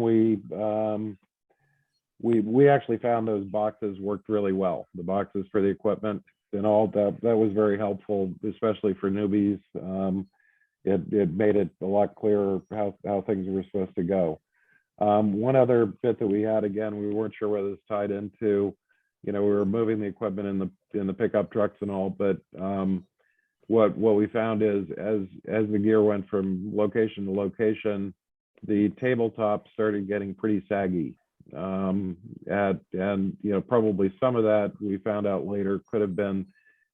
we actually found those boxes worked really well. The boxes for the equipment and all that was very helpful, especially for newbies. It made it a lot clearer how things were supposed to go. One other bit that we had, again, we weren't sure whether this tied into, we were moving the equipment in the pickup trucks and all, but what we found is as the gear went from location to location, the tabletop started getting pretty saggy. And probably some of that we found out later could have been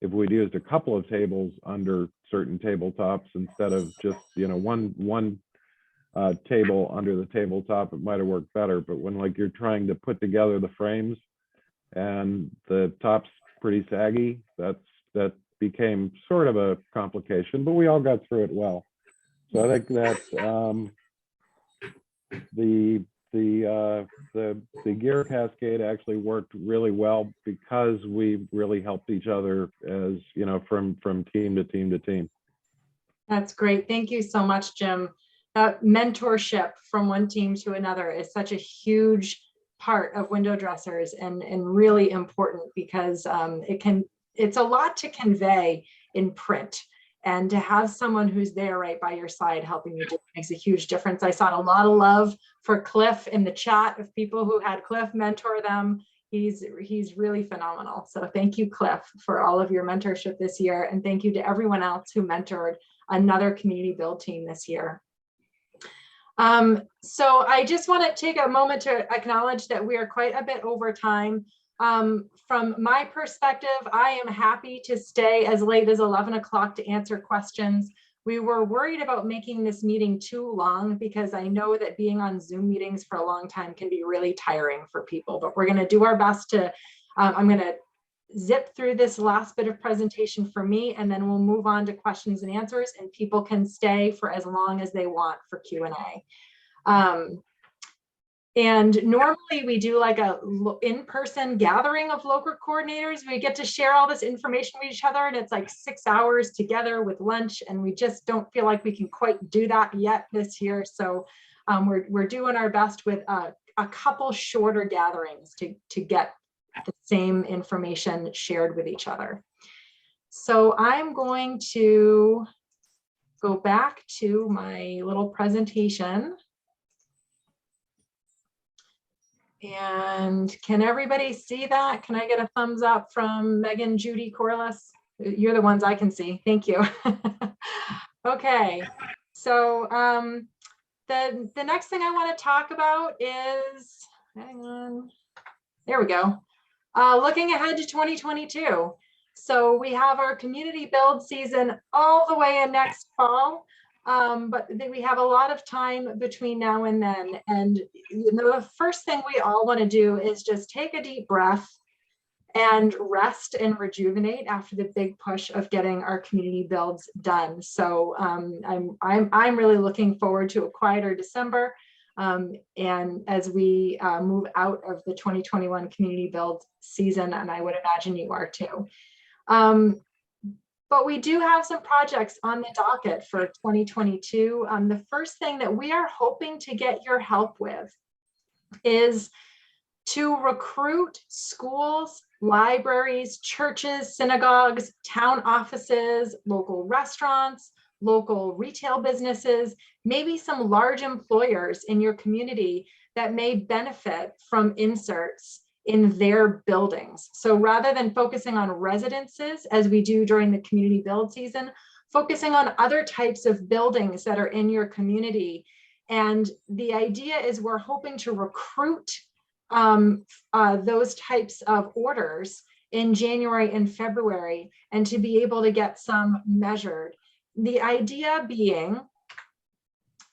if we'd used a couple of tables under certain tabletops instead of just one table under the tabletop, it might have worked better. But when you're trying to put together the frames and the top's pretty saggy, that became sort of a complication, but we all got through it well. So I think that the gear cascade actually worked really well because we really helped each other as from team to team to team. That's great. Thank you so much, Jim. that mentorship from one team to another is such a huge part of window dressers and really important because it's a lot to convey in print, and to have someone who's there right by your side helping you do makes a huge difference. I saw a lot of love for Cliff in the chat of people who had Cliff mentor them. He's really phenomenal. So thank you, Cliff, for all of your mentorship this year. And thank you to everyone else who mentored another community build team this year. So I just want to take a moment to acknowledge that we are quite a bit over time. From my perspective, I am happy to stay as late as 11 o'clock to answer questions. We were worried about making this meeting too long because I know that being on Zoom meetings for a long time can be really tiring for people, but we're going to do our best to, I'm going to zip through this last bit of presentation for me, and then we'll move on to questions and answers, and people can stay for as long as they want for Q&A. And normally we do like a in-person gathering of local coordinators. We get to share all this information with each other, and it's like 6 hours together with lunch, and we just don't feel like we can quite do that yet this year. So we're doing our best with a couple shorter gatherings to get the same information shared with each other. So I'm going to go back to my little presentation. And can everybody see that? Can I get a thumbs up from Megan, Judy, Corliss? You're the ones I can see. Thank you. Okay, so the next thing I want to talk about is, hang on, there we go. Looking ahead to 2022. So we have our community build season all the way in next fall. But we have a lot of time between now and then. And the first thing we all want to do is just take a deep breath and rest and rejuvenate after the big push of getting our community builds done. So I'm really looking forward to a quieter December. And as we move out of the 2021 community build season, and I would imagine you are too. But we do have some projects on the docket for 2022. The first thing that we are hoping to get your help with is to recruit schools, libraries, churches, synagogues, town offices, local restaurants, local retail businesses, maybe some large employers in your community that may benefit from inserts in their buildings. So rather than focusing on residences as we do during the community build season, focusing on other types of buildings that are in your community. And the idea is we're hoping to recruit those types of orders in January and February, and to be able to get some measured. The idea being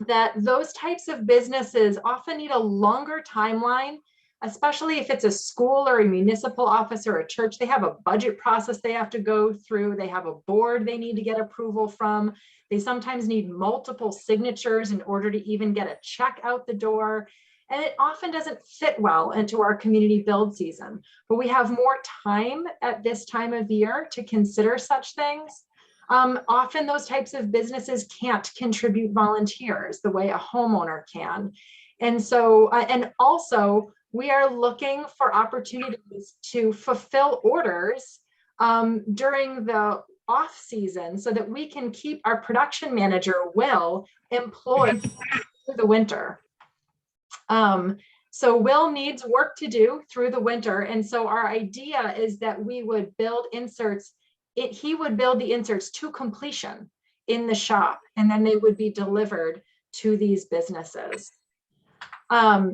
that those types of businesses often need a longer timeline, especially if it's a school or a municipal office or a church. They have a budget process they have to go through. They have a board they need to get approval from. They sometimes need multiple signatures in order to even get a check out the door. And it often doesn't fit well into our community build season. But we have more time at this time of year to consider such things. Often those types of businesses can't contribute volunteers the way a homeowner can. And so, and also, we are looking for opportunities to fulfill orders during the off season so that we can keep our production manager, Will, employed through the winter. So Will needs work to do through the winter. And so our idea is that we would build inserts. He would build the inserts to completion in the shop, and then they would be delivered to these businesses.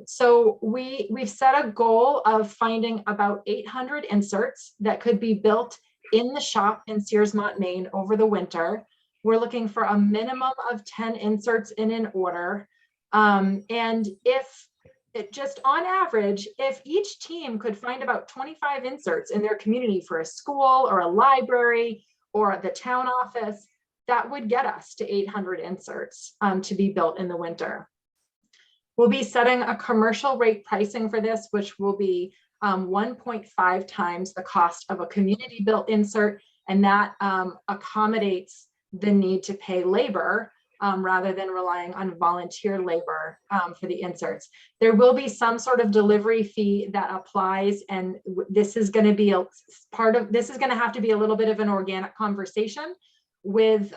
So we've set a goal of finding about 800 inserts that could be built in the shop in Searsmont, Maine over the winter. We're looking for a minimum of 10 inserts in an order. And if it just on average, if each team could find about 25 inserts in their community for a school or a library or the town office, that would get us to 800 inserts to be built in the winter. We'll be setting a commercial rate pricing for this, which will be 1.5 times the cost of a community built insert. And that accommodates the need to pay labor rather than relying on volunteer labor for the inserts. There will be some sort of delivery fee that applies, and this is going to be a part of, this is going to have to be a little bit of an organic conversation with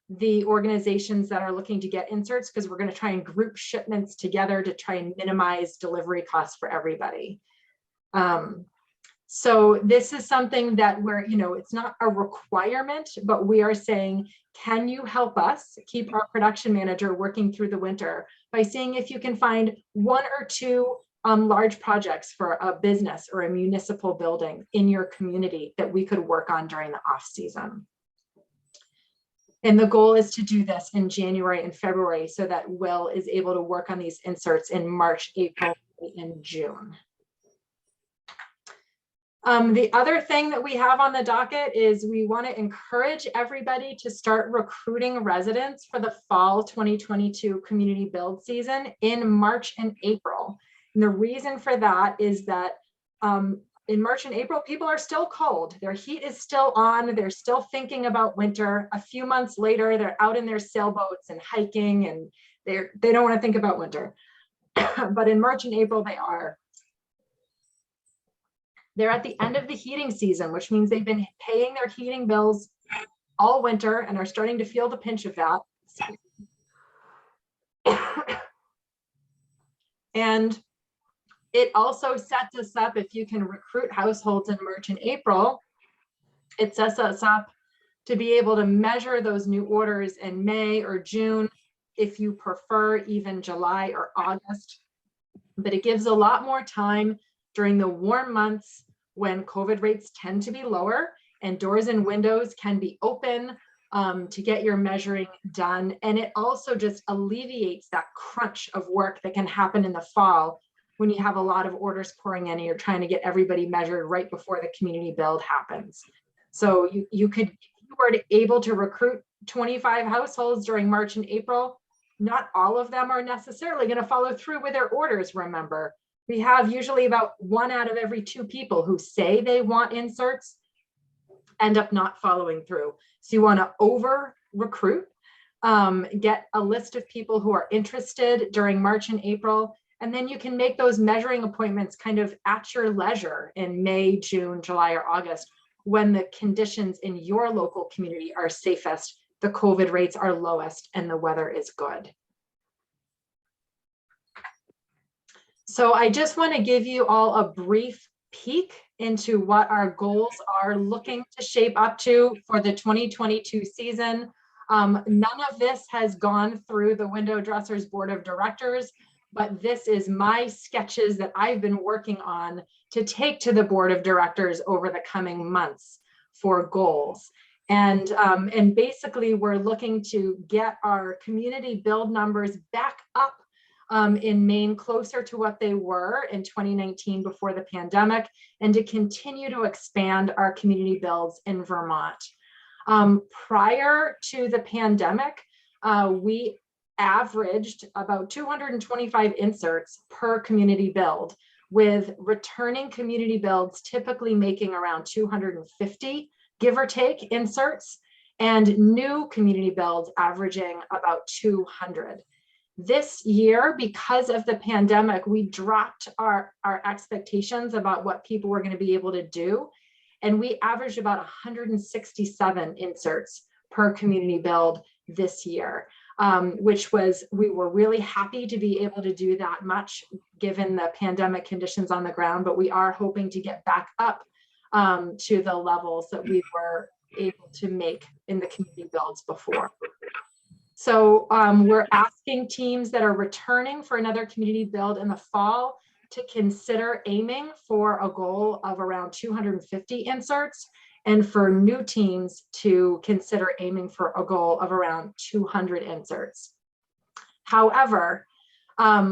the organizations that are looking to get inserts, because we're going to try and group shipments together to try and minimize delivery costs for everybody. So this is something that we're, you know, it's not a requirement, but we are saying, can you help us keep our production manager working through the winter by seeing if you can find 1 or 2 large projects for a business or a municipal building in your community that we could work on during the off season. And the goal is to do this in January and February so that Will is able to work on these inserts in March, April, and June. The other thing that we have on the docket is we want to encourage everybody to start recruiting residents for the fall 2022 community build season in March and April. And the reason for that is that in March and April, people are still cold. Their heat is still on. They're still thinking about winter. A few months later, they're out in their sailboats and hiking, and they don't want to think about winter. But in March and April, they are. They're at the end of the heating season, which means they've been paying their heating bills all winter and are starting to feel the pinch of that. And it also sets us up, if you can recruit households in March and April, it sets us up to be able to measure those new orders in May or June, if you prefer, even July or August. But it gives a lot more time during the warm months when COVID rates tend to be lower and doors and windows can be open to get your measuring done. And it also just alleviates that crunch of work that can happen in the fall when you have a lot of orders pouring in and you're trying to get everybody measured right before the community build happens. So you could, if you were able to recruit 25 households during March and April, not all of them are necessarily going to follow through with their orders, remember. We have usually about 1 out of every 2 people who say they want inserts end up not following through. So you want to over recruit, get a list of people who are interested during March and April, and then you can make those measuring appointments kind of at your leisure in May, June, July, or August, when the conditions in your local community are safest, the COVID rates are lowest, and the weather is good. So I just want to give you all a brief peek into what our goals are looking to shape up to for the 2022 season. None of this has gone through the Window Dressers Board of Directors, but this is my sketches that I've been working on to take to the Board of Directors over the coming months for goals. And basically we're looking to get our community build numbers back up in Maine closer to what they were in 2019 before the pandemic, and to continue to expand our community builds in Vermont. Prior to the pandemic, we averaged about 225 inserts per community build, with returning community builds typically making around 250, give or take, inserts, and new community builds averaging about 200. This year, because of the pandemic, we dropped our expectations about what people were going to be able to do. And we averaged about 167 inserts per community build this year, which was, we were really happy to be able to do that much given the pandemic conditions on the ground, but we are hoping to get back up to the levels that we were able to make in the community builds before. So we're asking teams that are returning for another community build in the fall to consider aiming for a goal of around 250 inserts, and for new teams to consider aiming for a goal of around 200 inserts. However,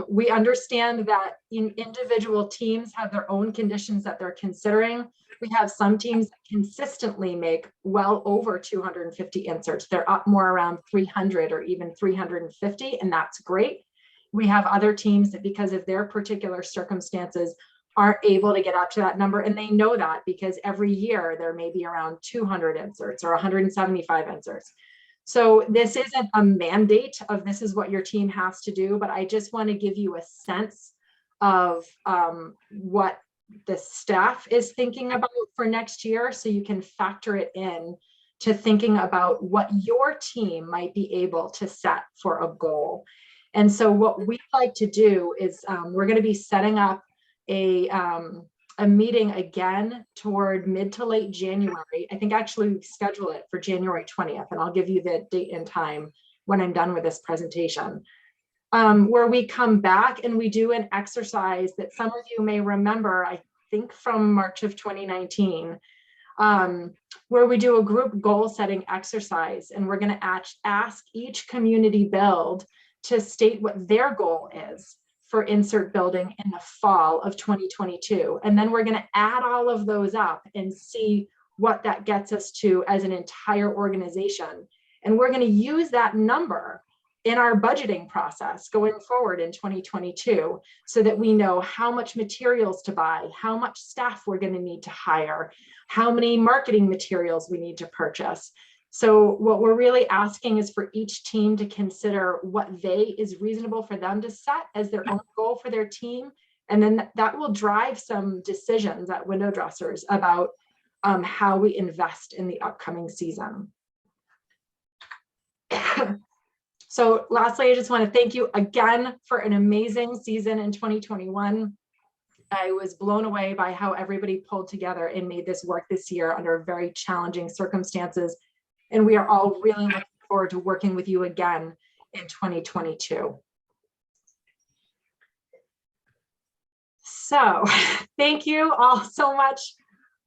we understand that individual teams have their own conditions that they're considering. We have some teams that consistently make well over 250 inserts. They're up more around 300 or even 350, and that's great. We have other teams that, because of their particular circumstances, aren't able to get up to that number, and they know that because every year there may be around 200 inserts or 175 inserts. So this isn't a mandate of this is what your team has to do, but I just want to give you a sense of what the staff is thinking about for next year, so you can factor it in to thinking about what your team might be able to set for a goal. And so what we'd like to do is we're going to be setting up a meeting again toward mid to late January. I think actually we schedule it for January 20th, and I'll give you the date and time when I'm done with this presentation, where we come back and we do an exercise that some of you may remember, I think from March of 2019, where we do a group goal setting exercise, and we're going to ask each community build to state what their goal is for insert building in the fall of 2022. And then we're going to add all of those up and see what that gets us to as an entire organization. And we're going to use that number in our budgeting process going forward in 2022, so that we know how much materials to buy, how much staff we're going to need to hire, how many marketing materials we need to purchase. So what we're really asking is for each team to consider what is reasonable for them to set as their own goal for their team. And then that will drive some decisions at window dressers about how we invest in the upcoming season. So lastly, I just want to thank you again for an amazing season in 2021. I was blown away by how everybody pulled together and made this work this year under very challenging circumstances. And we are all really looking forward to working with you again in 2022. So thank you all so much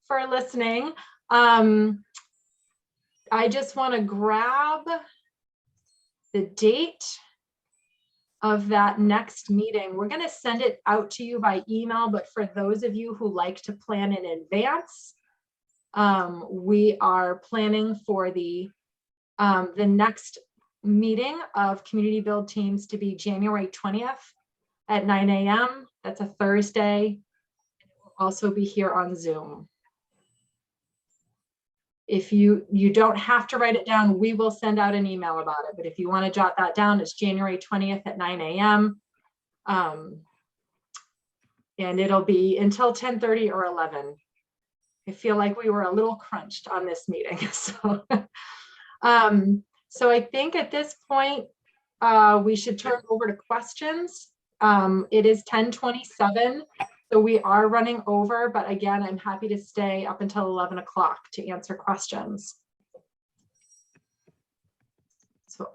for listening. I just want to grab the date of that next meeting. We're going to send it out to you by email, but for those of you who like to plan in advance, we are planning for the next meeting of community build teams to be January 20th at 9 a.m. That's a Thursday. It will also be here on Zoom. If you don't have to write it down, we will send out an email about it. But if you want to jot that down, it's January 20th at 9 a.m. And it'll be until 10:30 or 11. I feel like we were a little crunched on this meeting. So, so I think at this point, we should turn over to questions. It is 10:27. So we are running over, but again, I'm happy to stay up until 11 o'clock to answer questions. So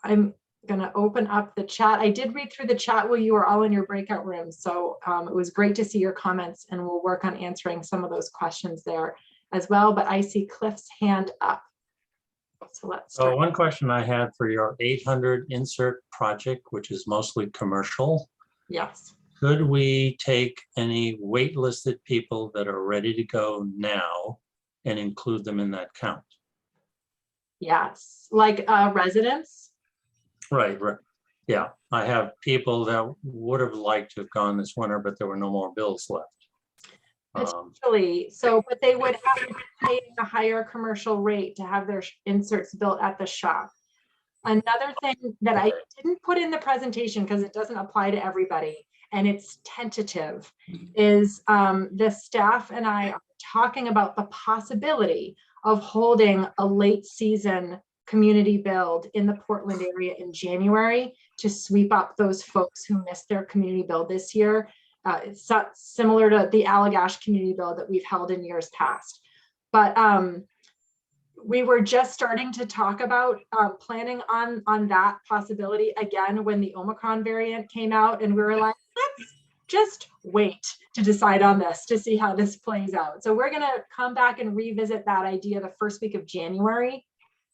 I'm going to open up the chat. I did read through the chat while you were all in your breakout rooms. So it was great to see your comments, and we'll work on answering some of those questions there as well. But I see Cliff's hand up. So let's start. One question I had for your 800 insert project, which is mostly commercial. Yes. Could we take any waitlisted people that are ready to go now and include them in that count? Yes, like residents. Right. Yeah, I have people that would have liked to have gone this winter, but there were no more bills left. Potentially. So, but they would have to pay a higher commercial rate to have their inserts built at the shop. Another thing that I didn't put in the presentation because it doesn't apply to everybody, and it's tentative, is the staff and I are talking about the possibility of holding a late season community build in the Portland area in January to sweep up those folks who missed their community build this year. It's similar to the Allagash community build that we've held in years past. But we were just starting to talk about planning on that possibility again when the Omicron variant came out, and we were like, let's just wait to decide on this to see how this plays out. So we're gonna come back and revisit that idea the first week of January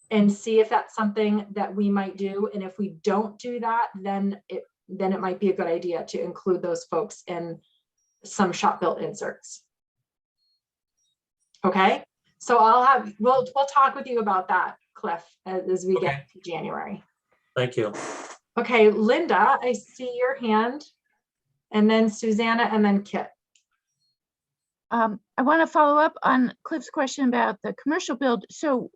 and see if that's something that we might do. And if we don't do that, then it might be a good idea to include those folks in some shop built inserts. Okay, so we'll talk with you about that, Cliff, as we get to January. Thank you. Okay, Linda, I see your hand, and then Susanna, and then Kit. I want to follow up on Cliff's question about the commercial build. So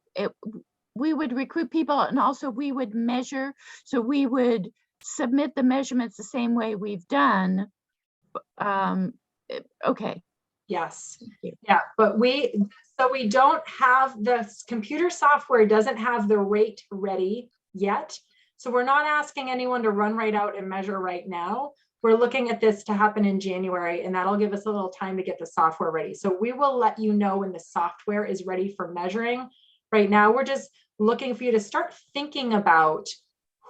we would recruit people and also we would measure. So we would submit the measurements the same way we've done. Okay. Yes. Yeah, but we don't have the computer software doesn't have the rate ready yet. So we're not asking anyone to run right out and measure right now. We're looking at this to happen in January, and that'll give us a little time to get the software ready. So we will let you know when the software is ready for measuring. Right now, we're just looking for you to start thinking about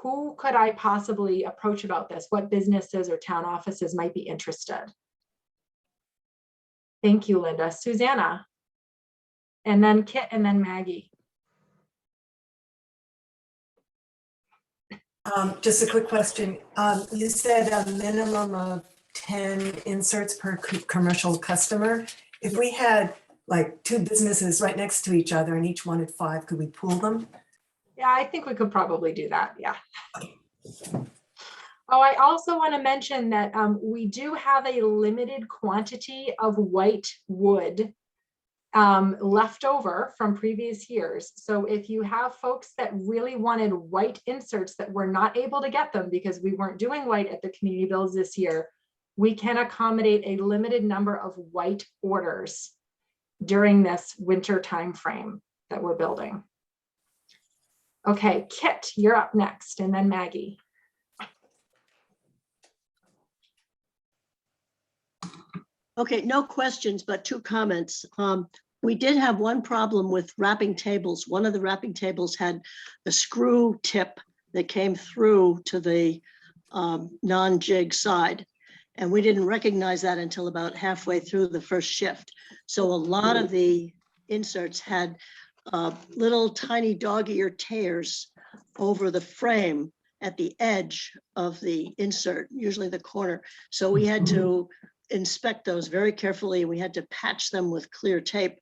who could I possibly approach about this? What businesses or town offices might be interested? Thank you, Linda. Susanna. And then Kit, and then Maggie. Just a quick question. You said a minimum of 10 inserts per commercial customer. If we had like two businesses right next to each other and each wanted 5, could we pool them? Yeah, I think we could probably do that. Yeah. Oh, I also want to mention that we do have a limited quantity of white wood left over from previous years. So if you have folks that really wanted white inserts that were not able to get them because we weren't doing white at the community builds this year, we can accommodate a limited number of white orders during this winter timeframe that we're building. Okay, Kit, you're up next, and then Maggie. Okay, no questions, but 2 comments. We did have one problem with wrapping tables. One of the wrapping tables had a screw tip that came through to the non-jig side. And we didn't recognize that until about halfway through the first shift. So a lot of the inserts had little tiny dog-ear tears over the frame at the edge of the insert, usually the corner. So we had to inspect those very carefully. We had to patch them with clear tape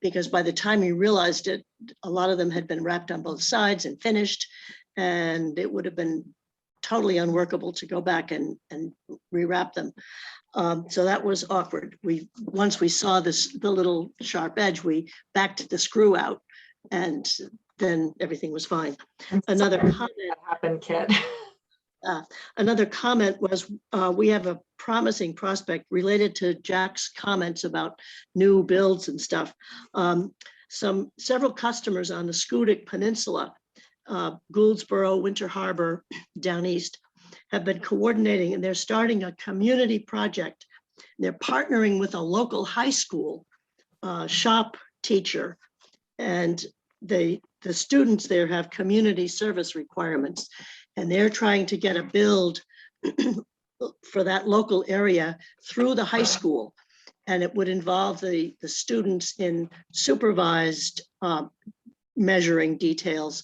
because by the time we realized it, a lot of them had been wrapped on both sides and finished, and it would have been totally unworkable to go back and rewrap them. So that was awkward. Once we saw the little sharp edge, we backed the screw out, and then everything was fine. Another comment happened, Kit. Another comment was we have a promising prospect related to Jack's comments about new builds and stuff. Several customers on the Scudic Peninsula, Gouldsboro, Winter Harbor, down east, have been coordinating, and they're starting a community project. They're partnering with a local high school shop teacher, and the students there have community service requirements, and they're trying to get a build for that local area through the high school. And it would involve the students in supervised measuring details,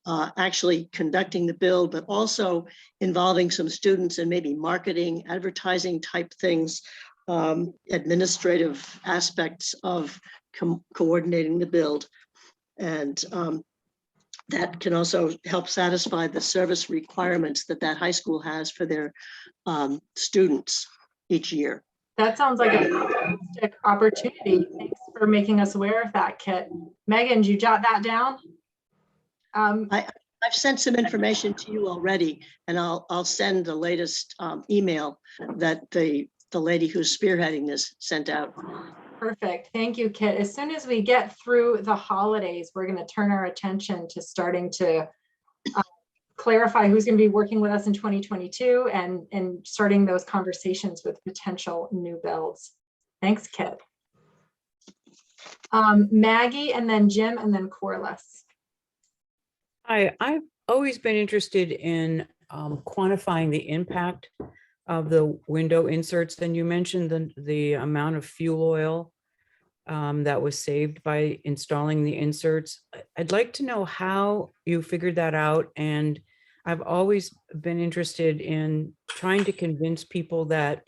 actually conducting the build, but also involving some students in maybe marketing, advertising type things, administrative aspects of coordinating the build. And that can also help satisfy the service requirements that high school has for their students each year. That sounds like a fantastic opportunity. Thanks for making us aware of that, Kit. Megan, did you jot that down? I've sent some information to you already, and I'll send the latest email that the lady who's spearheading this sent out. Perfect. Thank you, Kit. As soon as we get through the holidays, we're going to turn our attention to starting to clarify who's going to be working with us in 2022 and starting those conversations with potential new builds. Thanks, Kit. Maggie, and then Jim, and then Corliss. I've always been interested in quantifying the impact of the window inserts. And you mentioned the amount of fuel oil that was saved by installing the inserts. I'd like to know how you figured that out. And I've always been interested in trying to convince people that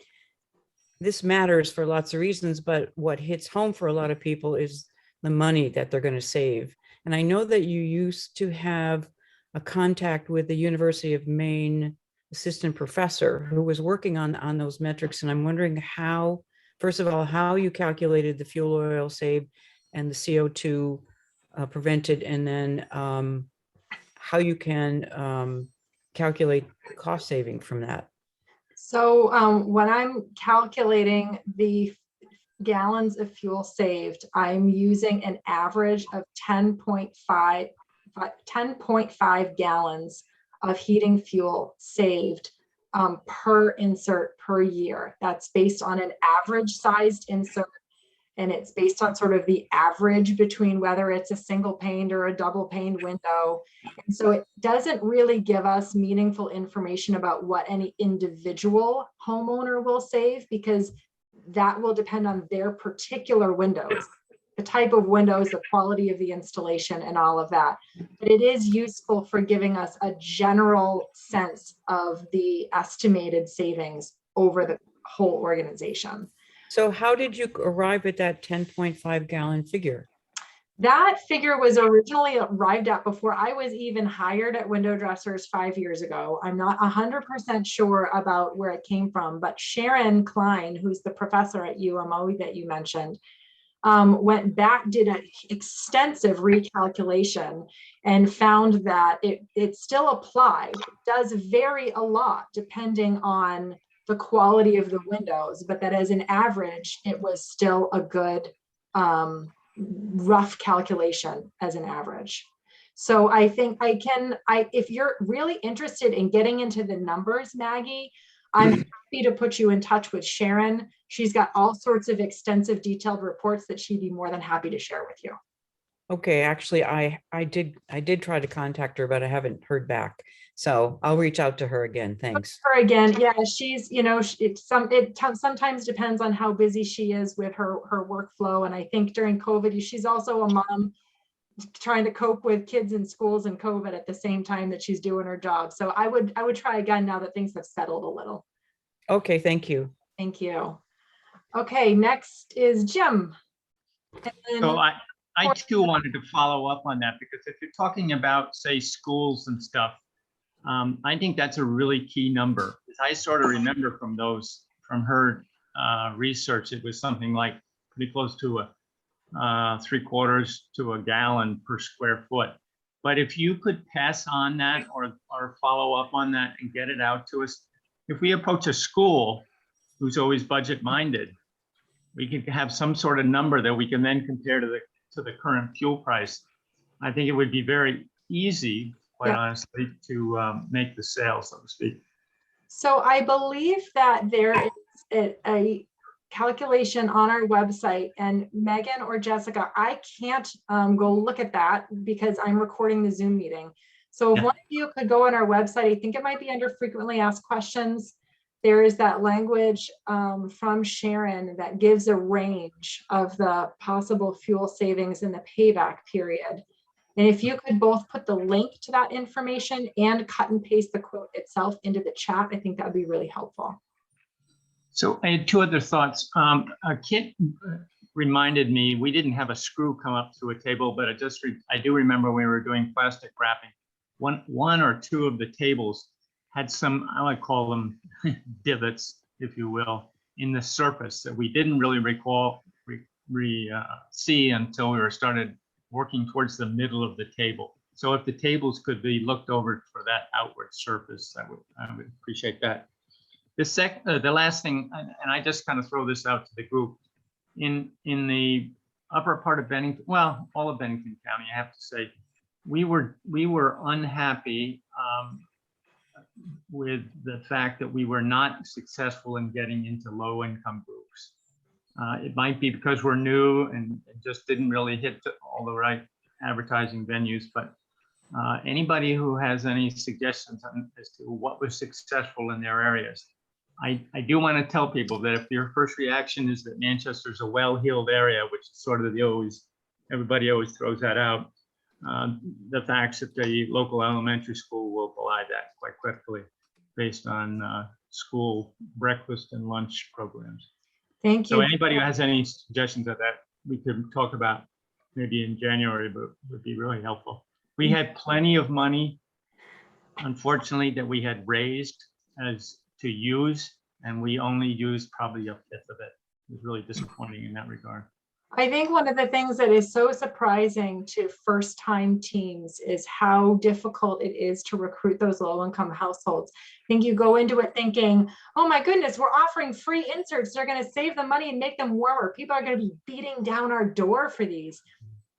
this matters for lots of reasons, but what hits home for a lot of people is the money that they're going to save. And I know that you used to have a contact with the University of Maine assistant professor who was working on those metrics. And I'm wondering how, first of all, how you calculated the fuel oil saved and the CO2 prevented, and then how you can calculate cost saving from that. So when I'm calculating the gallons of fuel saved, I'm using an average of 10.5 gallons of heating fuel saved per insert per year. That's based on an average sized insert, and it's based on sort of the average between whether it's a single paned or a double paned window. And so it doesn't really give us meaningful information about what any individual homeowner will save, because that will depend on their particular windows, the type of windows, the quality of the installation, and all of that. But it is useful for giving us a general sense of the estimated savings over the whole organization. So how did you arrive at that 10.5 gallon figure? That figure was originally arrived at before I was even hired at Window Dressers 5 years ago. I'm not 100% sure about where it came from, but Sharon Klein, who's the professor at UMO that you mentioned, went back, did an extensive recalculation and found that it still applied. It does vary a lot depending on the quality of the windows, but that as an average, it was still a good rough calculation as an average. So I think if you're really interested in getting into the numbers, Maggie, I'm happy to put you in touch with Sharon. She's got all sorts of extensive detailed reports that she'd be more than happy to share with you. Okay, actually, I did try to contact her, but I haven't heard back. So I'll reach out to her again. Thanks. Her again, yeah, she's, it sometimes depends on how busy she is with her workflow. And I think during COVID, she's also a mom trying to cope with kids in schools and COVID at the same time that she's doing her job. So I would try again now that things have settled a little. Okay, thank you. Thank you. Okay, next is Jim. So I too wanted to follow up on that, because if you're talking about, say, schools and stuff, I think that's a really key number. I sort of remember from her research, it was something like pretty close to a 3/4 to a gallon per square foot. But if you could pass on that or follow up on that and get it out to us, if we approach a school who's always budget minded, we can have some sort of number that we can then compare to the current fuel price. I think it would be very easy, quite honestly, to make the sale, so to speak. So I believe that there is a calculation on our website, and Megan or Jessica, I can't go look at that because I'm recording the Zoom meeting. So if one of you could go on our website, I think it might be under frequently asked questions. There is that language from Sharon that gives a range of the possible fuel savings in the payback period. And if you could both put the link to that information and cut and paste the quote itself into the chat, I think that would be really helpful. So I had two other thoughts. Kit reminded me, we didn't have a screw come up to a table, but I do remember when we were doing plastic wrapping, one or two of the tables had some, I would call them divots, if you will, in the surface that we didn't really see until we started working towards the middle of the table. So if the tables could be looked over for that outward surface, I would appreciate that. The last thing, and I just kind of throw this out to the group, in the upper part of Bennington, well, all of Bennington County, I have to say, we were unhappy with the fact that we were not successful in getting into low income groups. It might be because we're new and just didn't really hit all the right advertising venues, but anybody who has any suggestions as to what was successful in their areas, I do want to tell people that if your first reaction is that Manchester's a well-heeled area, which is sort of everybody always throws that out, the facts that the local elementary school will belie that quite quickly based on school breakfast and lunch programs. Thank you. So anybody who has any suggestions of that, we could talk about maybe in January, but would be really helpful. We had plenty of money, unfortunately, that we had raised to use, and we only used probably 1/5 of it. It was really disappointing in that regard. I think one of the things that is so surprising to first-time teams is how difficult it is to recruit those low-income households. I think you go into it thinking, oh my goodness, we're offering free inserts. They're going to save them money and make them warmer. People are going to be beating down our door for these.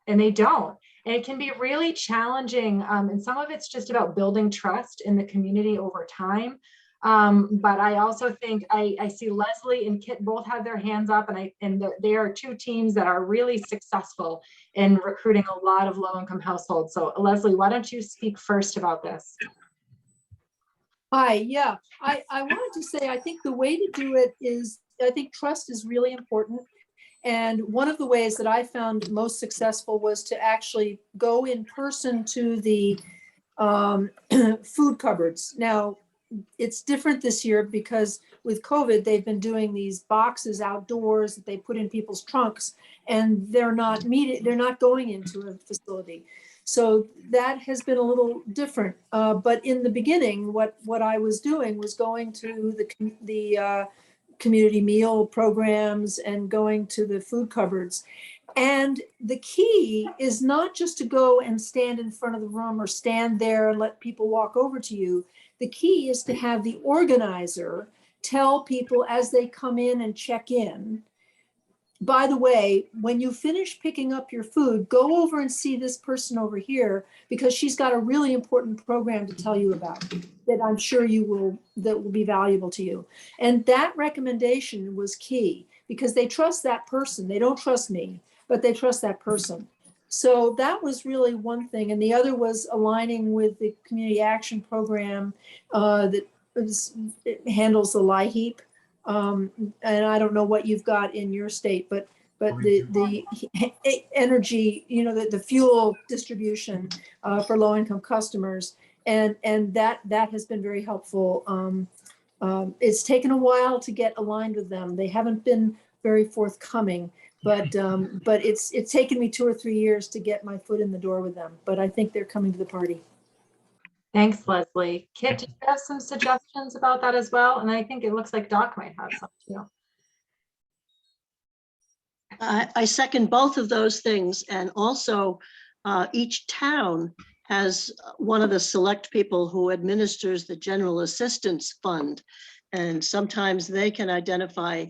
And they don't. And it can be really challenging. And some of it's just about building trust in the community over time. But I also think I see Leslie and Kit both have their hands up, and they are two teams that are really successful in recruiting a lot of low-income households. So Leslie, why don't you speak first about this? Hi, yeah, I wanted to say, I think the way to do it is, I think trust is really important. And one of the ways that I found most successful was to actually go in person to the food cupboards. Now, it's different this year because with COVID, they've been doing these boxes outdoors that they put in people's trunks, and they're not going into a facility. So that has been a little different. But in the beginning, what I was doing was going to the community meal programs and going to the food cupboards. And the key is not just to go and stand in front of the room or stand there and let people walk over to you. The key is to have the organizer tell people as they come in and check in, by the way, when you finish picking up your food, go over and see this person over here, because she's got a really important program to tell you about that I'm sure that will be valuable to you. And that recommendation was key, because they trust that person. They don't trust me, but they trust that person. So that was really one thing. And the other was aligning with the community action program that handles the LIHEAP. And I don't know what you've got in your state, but the energy, the fuel distribution for low-income customers, and that has been very helpful. It's taken a while to get aligned with them. They haven't been very forthcoming, but it's taken me 2 or 3 years to get my foot in the door with them. But I think they're coming to the party. Thanks, Leslie. Kit, did you have some suggestions about that as well? And I think it looks like Doc might have some too. I second both of those things. And also each town has one of the select people who administers the General Assistance Fund. And sometimes they can identify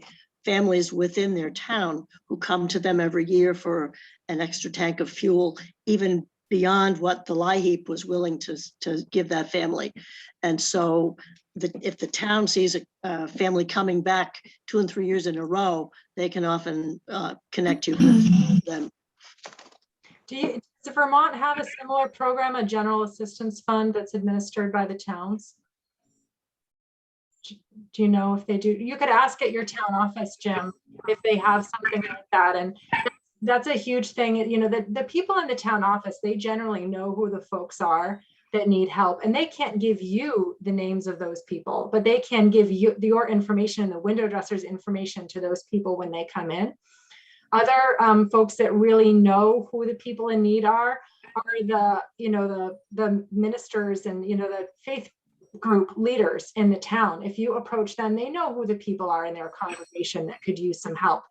families within their town who come to them every year for an extra tank of fuel, even beyond what the LIHEAP was willing to give that family. And so if the town sees a family coming back 2 and 3 years in a row, they can often connect you with them. Does Vermont have a similar program, a general assistance fund that's administered by the towns? Do you know if they do? You could ask at your town office, Jim, if they have something like that. And that's a huge thing. The people in the town office, they generally know who the folks are that need help, and they can't give you the names of those people, but they can give you your information and the window dressers information to those people when they come in. Other folks that really know who the people in need are the ministers and the faith group leaders in the town. If you approach them, they know who the people are in their congregation that could use some help.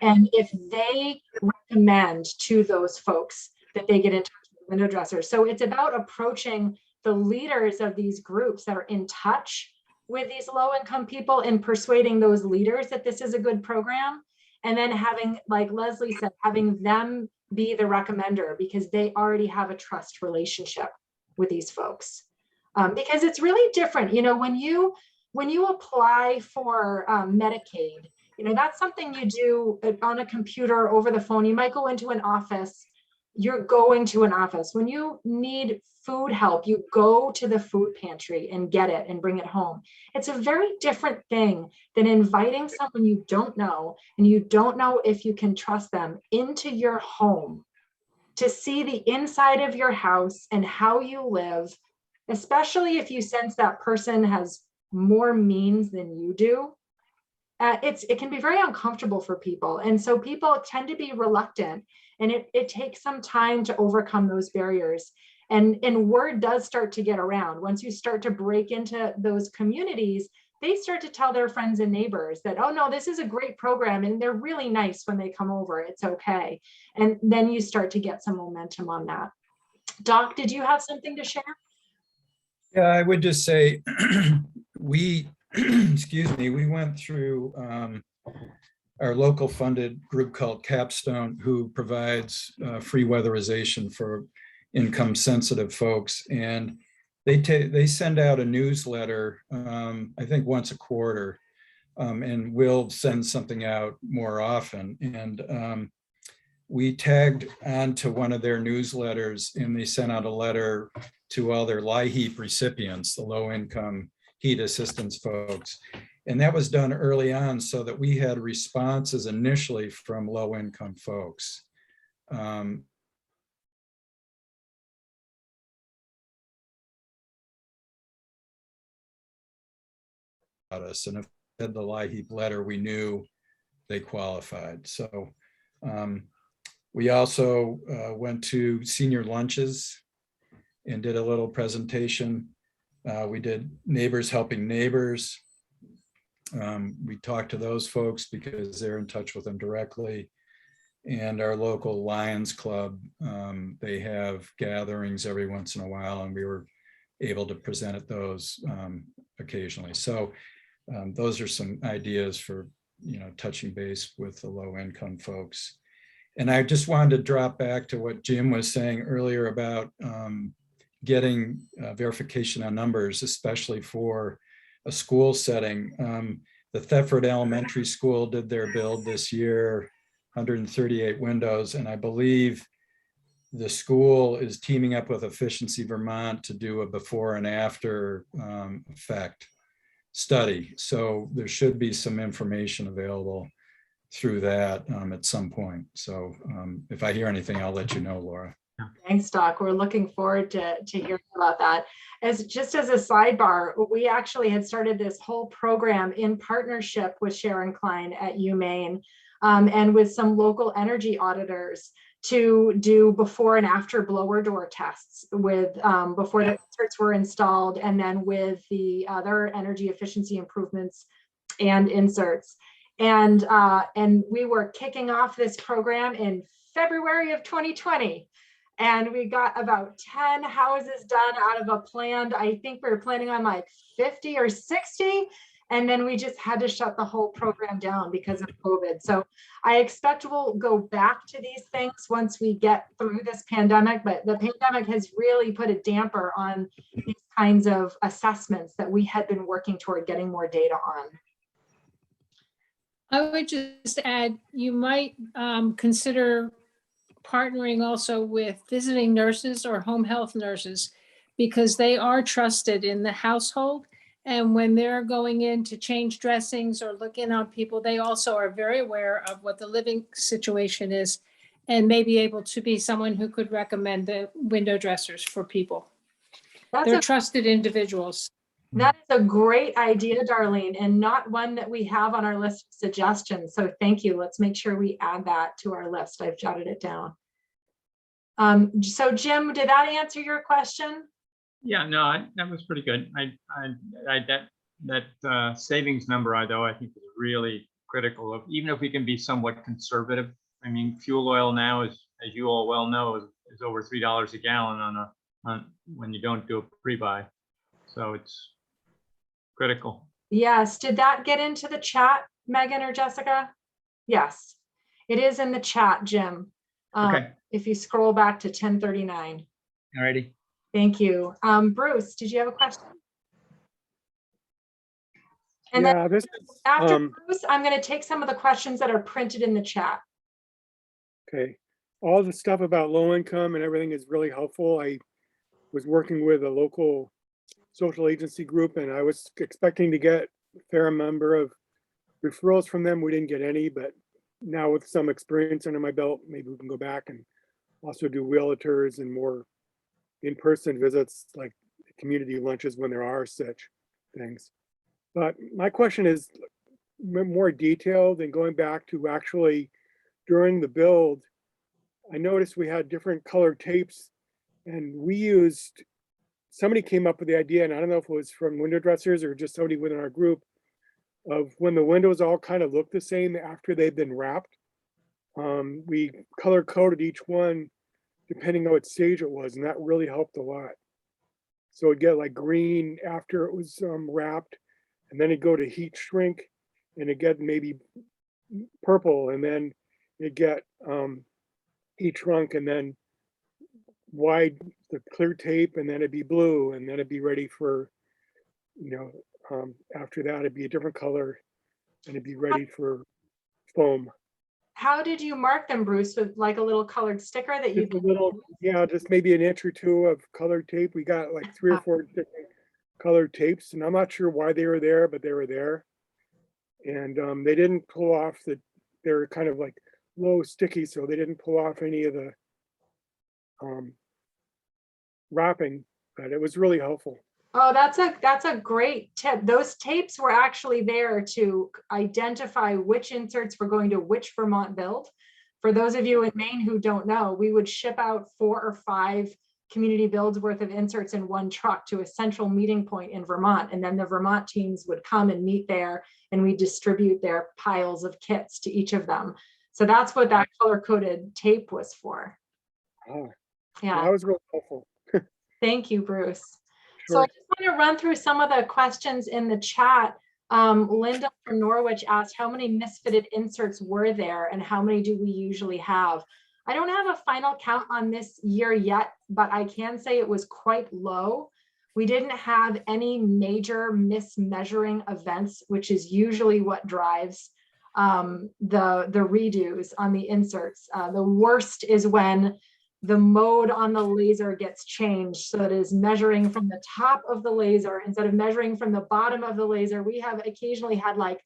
And if they recommend to those folks that they get in touch with window dressers. So it's about approaching the leaders of these groups that are in touch with these low-income people and persuading those leaders that this is a good program. And then having, like Leslie said, having them be the recommender, because they already have a trust relationship with these folks. Because it's really different, when you apply for Medicaid, that's something you do on a computer over the phone. You might go into an office. You're going to an office. When you need food help, you go to the food pantry and get it and bring it home. It's a very different thing than inviting someone you don't know, and you don't know if you can trust them, into your home to see the inside of your house and how you live, especially if you sense that person has more means than you do. It can be very uncomfortable for people. And so people tend to be reluctant, and it takes some time to overcome those barriers. And word does start to get around. Once you start to break into those communities, they start to tell their friends and neighbors that, oh no, this is a great program and they're really nice when they come over, it's okay. And then you start to get some momentum on that. Doc, did you have something to share? Yeah, I would just say we, excuse me, we went through our local funded group called Capstone, who provides free weatherization for income sensitive folks. And they send out a newsletter, I think once a quarter, and we'll send something out more often. And we tagged onto one of their newsletters, and they sent out a letter to all their LIHEAP recipients, the low income heat assistance folks. And that was done early on so that we had responses initially from low income folks. Us, and if they had the LIHEAP letter, we knew they qualified. So we also went to senior lunches and did a little presentation. We did Neighbors Helping Neighbors. We talked to those folks because they're in touch with them directly. And our local Lions Club, they have gatherings every once in a while, and we were able to present at those occasionally. So those are some ideas for, touching base with the low income folks. And I just wanted to drop back to what Jim was saying earlier about getting verification on numbers, especially for a school setting. The Thetford Elementary School did their build this year, 138 windows, and I believe the school is teaming up with Efficiency Vermont to do a before and after effect study. So there should be some information available through that at some point. So if I hear anything, I'll let you know, Laura. Thanks, Doc. We're looking forward to hearing about that. Just as a sidebar, we actually had started this whole program in partnership with Sharon Klein at UMaine and with some local energy auditors to do before and after blower door tests with before the inserts were installed, and then with the other energy efficiency improvements and inserts. And we were kicking off this program in February of 2020. And we got about 10 houses done out of a planned, I think we were planning on like 50 or 60. And then we just had to shut the whole program down because of COVID. So I expect we'll go back to these things once we get through this pandemic, but the pandemic has really put a damper on these kinds of assessments that we had been working toward getting more data on. I would just add, you might consider partnering also with visiting nurses or home health nurses, because they are trusted in the household. And when they're going in to change dressings or look in on people, they also are very aware of what the living situation is and may be able to be someone who could recommend the window dressers for people. They're trusted individuals. That is a great idea, Darlene, and not one that we have on our list of suggestions. So thank you. Let's make sure we add that to our list. I've jotted it down. So Jim, did that answer your question? Yeah, no, that was pretty good. That savings number, though, I think is really critical of, even if we can be somewhat conservative. I mean, fuel oil now is, as you all well know, is over $3 a gallon on when you don't do a pre-buy. So it's critical. Yes. Did that get into the chat, Megan or Jessica? Yes, it is in the chat, Jim. Okay. If you scroll back to 1039. All righty. Thank you. Bruce, did you have a question? And yeah, then after Bruce, I'm going to take some of the questions that are printed in the chat. Okay. All the stuff about low income and everything is really helpful. I was working with a local social agency group, and I was expecting to get a fair number of referrals from them. We didn't get any, but now with some experience under my belt, maybe we can go back and also do realtors and more in-person visits, like community lunches when there are such things. But my question is more detailed, and going back to actually during the build, I noticed we had different colored tapes, and we used somebody came up with the idea, and I don't know if it was from window dressers or just somebody within our group, of when the windows all kind of look the same after they've been wrapped. We color coded each one depending on what stage it was, and that really helped a lot. So it'd get like green after it was wrapped, and then it'd go to heat shrink, and it'd get maybe purple, and then it'd get heat shrunk, and then wide the clear tape, and then it'd be blue, and then it'd be ready for, after that it'd be a different color, and it'd be ready for foam. How did you mark them, Bruce? With like a little colored sticker that you Just a little, yeah, just maybe an inch or two of colored tape. We got like 3 or 4 different colored tapes, and I'm not sure why they were there, but they were there. And they didn't pull off they were kind of like low sticky, so they didn't pull off any of the wrapping, but it was really helpful. Oh, that's a great tip. Those tapes were actually there to identify which inserts were going to which Vermont build. For those of you in Maine who don't know, we would ship out 4 or 5 community builds worth of inserts in one truck to a central meeting point in Vermont. And then the Vermont teams would come and meet there, and we distribute their piles of kits to each of them. So that's what that color-coded tape was for. Oh, yeah, that was really helpful. Thank you, Bruce. Sure. So I just want to run through some of the questions in the chat. Linda from Norwich asked, how many misfitted inserts were there and how many do we usually have? I don't have a final count on this year yet, but I can say it was quite low. We didn't have any major mismeasuring events, which is usually what drives the redos on the inserts. The worst is when the mode on the laser gets changed, so it is measuring from the top of the laser instead of measuring from the bottom of the laser. We have occasionally had like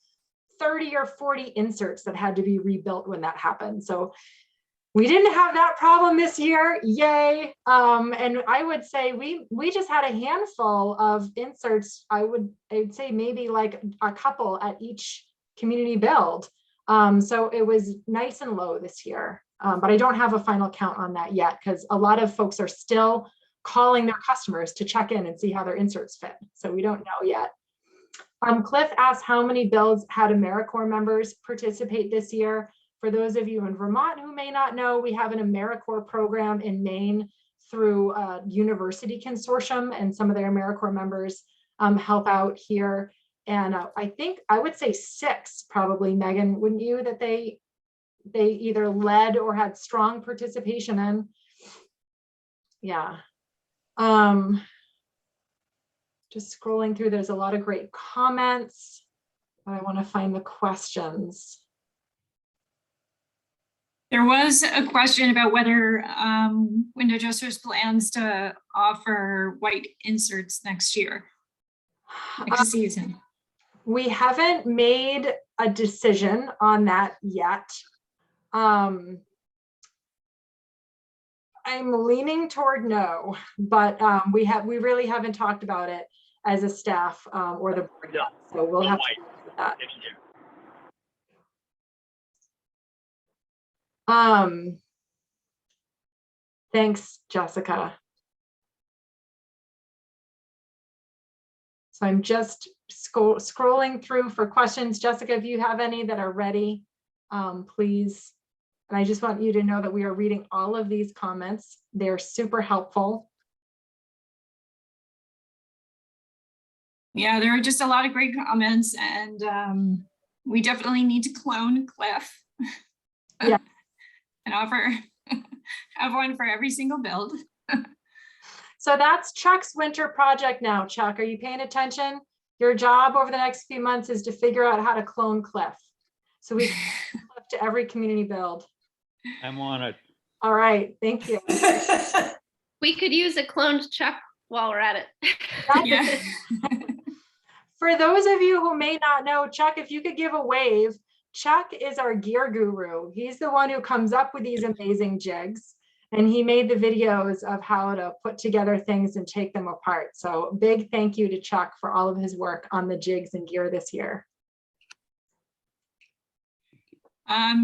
30 or 40 inserts that had to be rebuilt when that happened. So we didn't have that problem this year, yay. And I would say we just had a handful of inserts. I'd say maybe like a couple at each community build. So it was nice and low this year. But I don't have a final count on that yet, because a lot of folks are still calling their customers to check in and see how their inserts fit. So we don't know yet. Cliff asked how many builds had AmeriCorps members participate this year. For those of you in Vermont who may not know, we have an AmeriCorps program in Maine through a university consortium, and some of their AmeriCorps members help out here. And I think I would say 6 probably, Megan, wouldn't you, that they either led or had strong participation in. Yeah. Just scrolling through, there's a lot of great comments, but I want to find the questions. There was a question about whether Window Dressers plans to offer white inserts next year, next season. We haven't made a decision on that yet. I'm leaning toward no, but we really haven't talked about it as a staff or the board yet. So we'll have to look at that. Thanks, Jessica. So I'm just scrolling through for questions. Jessica, if you have any that are ready, please. And I just want you to know that we are reading all of these comments. They're super helpful. Yeah, there are just a lot of great comments, and we definitely need to clone Cliff. Yeah. And have one for every single build. So that's Chuck's winter project now. Chuck, are you paying attention? Your job over the next few months is to figure out how to clone Cliff, so we can Cliff to every community build. I'm on it. All right, thank you. We could use a cloned Chuck while we're at it. Yeah. For those of you who may not know, Chuck, if you could give a wave. Chuck is our gear guru. He's the one who comes up with these amazing jigs, and he made the videos of how to put together things and take them apart. So big thank you to Chuck for all of his work on the jigs and gear this year.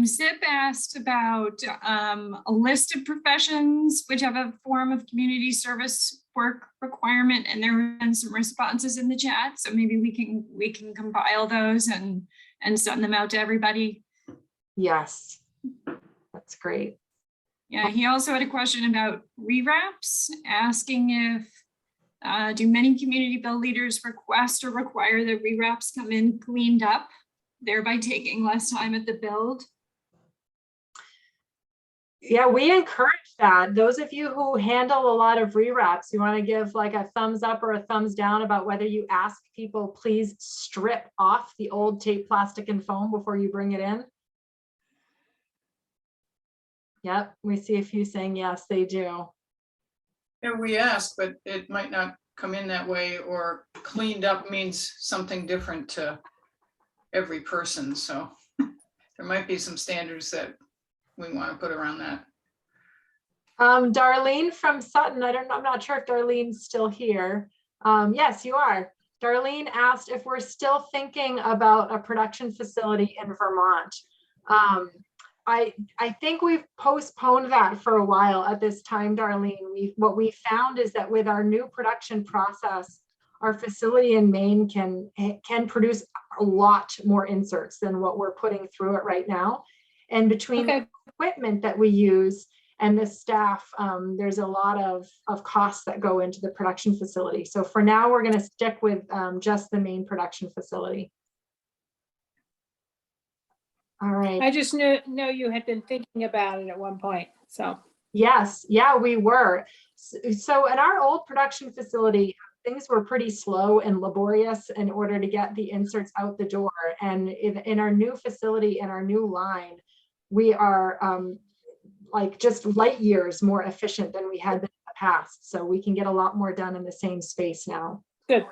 Zip asked about a list of professions which have a form of community service work requirement, and there have been some responses in the chat. So maybe we can compile those and send them out to everybody. Yes, that's great. Yeah, he also had a question about rewraps, asking if do many community build leaders request or require that rewraps come in cleaned up, thereby taking less time at the build? Yeah, we encourage that. Those of you who handle a lot of rewraps, you want to give like a thumbs up or a thumbs down about whether you ask people, please strip off the old tape, plastic, and foam before you bring it in. Yep, we see a few saying yes, they do. Yeah, we ask, but it might not come in that way, or cleaned up means something different to every person. So there might be some standards that we want to put around that. Darlene from Sutton, I'm not sure if Darlene's still here. Yes, you are. Darlene asked if we're still thinking about a production facility in Vermont. I think we've postponed that for a while at this time, Darlene. What we found is that with our new production process, our facility in Maine can produce a lot more inserts than what we're putting through it right now. And between the equipment that we use and the staff, there's a lot of costs that go into the production facility. So for now, we're going to stick with just the main production facility. All right. I just know you had been thinking about it at one point, so. Yes, yeah, we were. So in our old production facility, things were pretty slow and laborious in order to get the inserts out the door. And in our new facility, in our new line, we are like just light years more efficient than we had been in the past. So we can get a lot more done in the same space now. Good.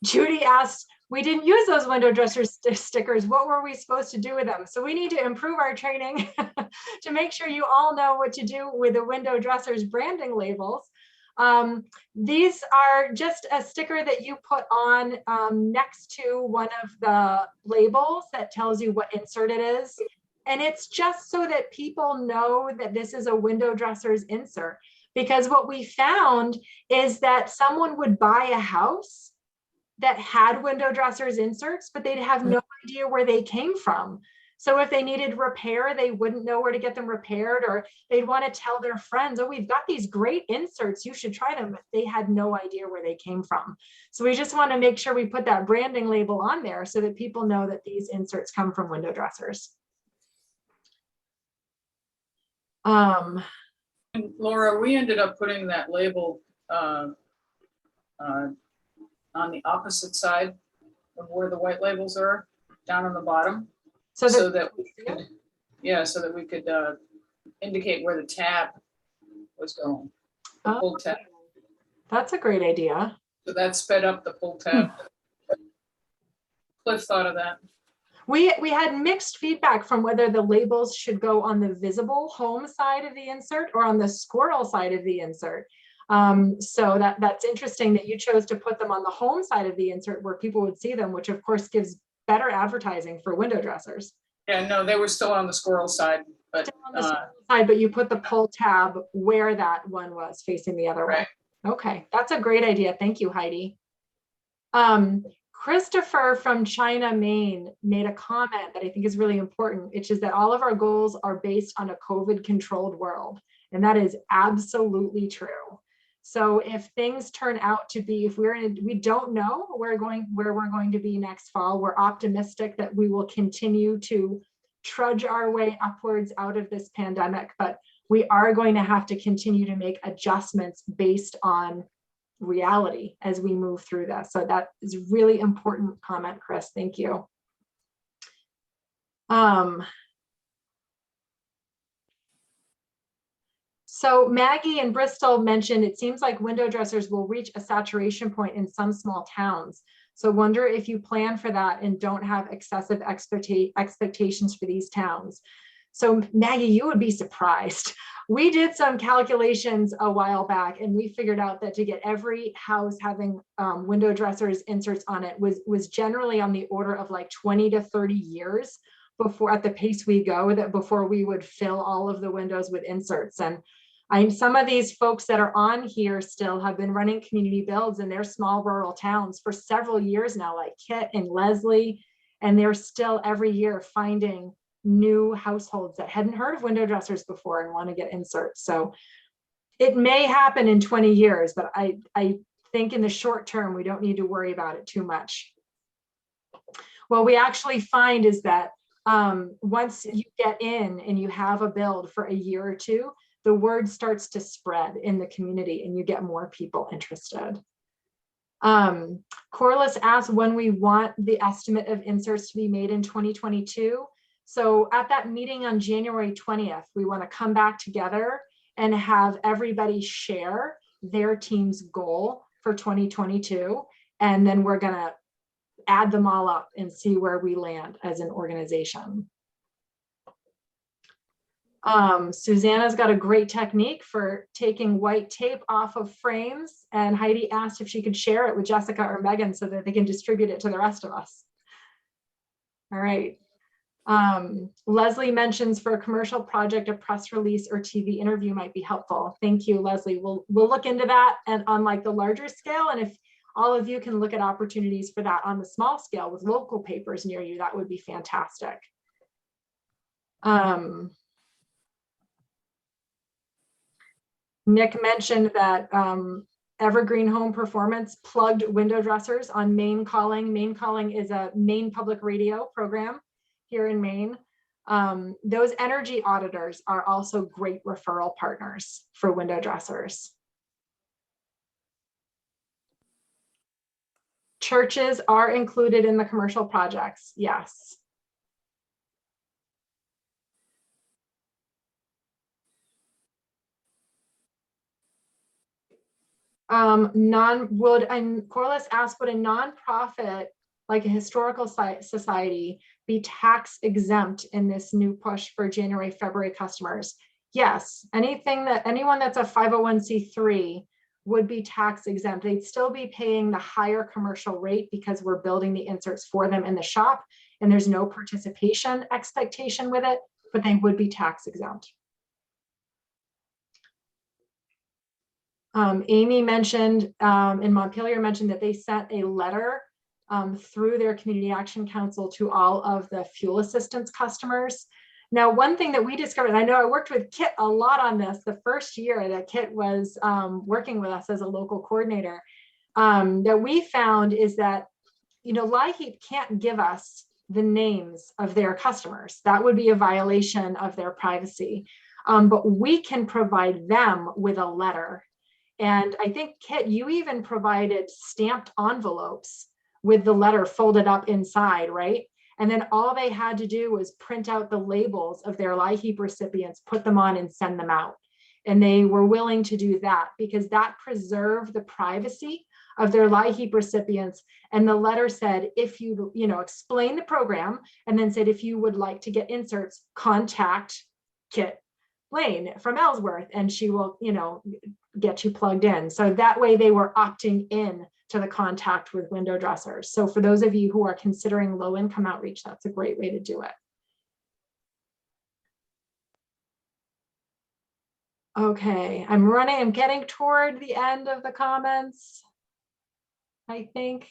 Judy asked, we didn't use those window dresser stickers. What were we supposed to do with them? So we need to improve our training to make sure you all know what to do with the window dressers branding labels. These are just a sticker that you put on next to one of the labels that tells you what insert it is. And it's just so that people know that this is a window dresser's insert. Because what we found is that someone would buy a house that had window dressers inserts, but they'd have no idea where they came from. So if they needed repair, they wouldn't know where to get them repaired, or they'd want to tell their friends, oh, we've got these great inserts, you should try them. But they had no idea where they came from. So we just want to make sure we put that branding label on there so that people know that these inserts come from window dressers. And Laura, we ended up putting that label on the opposite side of where the white labels are, down on the bottom, so that we could, so that we could indicate where the tab was going. The pull tab. That's a great idea. So that sped up the pull tab. Cliff thought of that. We had mixed feedback from whether the labels should go on the visible home side of the insert or on the squirrel side of the insert. So that's interesting that you chose to put them on the home side of the insert where people would see them, which of course gives better advertising for window dressers. Yeah, no, they were still on the squirrel side, but but you put the pull tab where that one was facing the other way. Okay, that's a great idea. Thank you, Heidi. Christopher from China, Maine made a comment that I think is really important, which is that all of our goals are based on a COVID controlled world. And that is absolutely true. So if things turn out to be, we don't know where we're going to be next fall, we're optimistic that we will continue to trudge our way upwards out of this pandemic, but we are going to have to continue to make adjustments based on reality as we move through this. So that is a really important comment, Chris. Thank you. So Maggie in Bristol mentioned it seems like window dressers will reach a saturation point in some small towns. So wonder if you plan for that and don't have excessive expectations for these towns. So Maggie, you would be surprised. We did some calculations a while back and we figured out that to get every house having window dressers inserts on it was generally on the order of like 20 to 30 years before, at the pace we go, that before we would fill all of the windows with inserts. And Some of these folks that are on here still have been running community builds in their small rural towns for several years now, like Kit and Leslie, and they're still every year finding new households that hadn't heard of window dressers before and want to get inserts. So it may happen in 20 years, but I think in the short term, we don't need to worry about it too much. What we actually find is that once you get in and you have a build for a year or two, the word starts to spread in the community and you get more people interested. Corliss asked when we want the estimate of inserts to be made in 2022. So at that meeting on January 20th, we want to come back together and have everybody share their team's goal for 2022. And then we're going to add them all up and see where we land as an organization. Susanna's got a great technique for taking white tape off of frames, and Heidi asked if she could share it with Jessica or Megan so that they can distribute it to the rest of us. All right. Leslie mentions for a commercial project, a press release or TV interview might be helpful. Thank you, Leslie. We'll look into that and on like the larger scale. And if all of you can look at opportunities for that on the small scale with local papers near you, that would be fantastic. Nick mentioned that Evergreen Home Performance plugged window dressers on Maine Calling. Maine Calling is a Maine public radio program here in Maine. Those energy auditors are also great referral partners for window dressers. Churches are included in the commercial projects, yes. Corliss asked, would a nonprofit like a historical society be tax exempt in this new push for January, February customers? Yes, anyone that's a 501c3 would be tax exempt. They'd still be paying the higher commercial rate because we're building the inserts for them in the shop and there's no participation expectation with it, but they would be tax exempt. Amy mentioned, in Montpelier mentioned that they sent a letter through their Community Action Council to all of the fuel assistance customers. Now, one thing that we discovered, and I know I worked with Kit a lot on this the first year that Kit was working with us as a local coordinator, that we found is that, LIHEAP can't give us the names of their customers. That would be a violation of their privacy. But we can provide them with a letter. And I think, Kit, you even provided stamped envelopes with the letter folded up inside, right? And then all they had to do was print out the labels of their LIHEAP recipients, put them on and send them out. And they were willing to do that because that preserved the privacy of their LIHEAP recipients. And the letter said, if you, explain the program and then said, if you would like to get inserts, contact Kit Lane from Ellsworth and she will, get you plugged in. So that way they were opting in to the contact with window dressers. So for those of you who are considering low income outreach, that's a great way to do it. Okay, I'm getting toward the end of the comments, I think.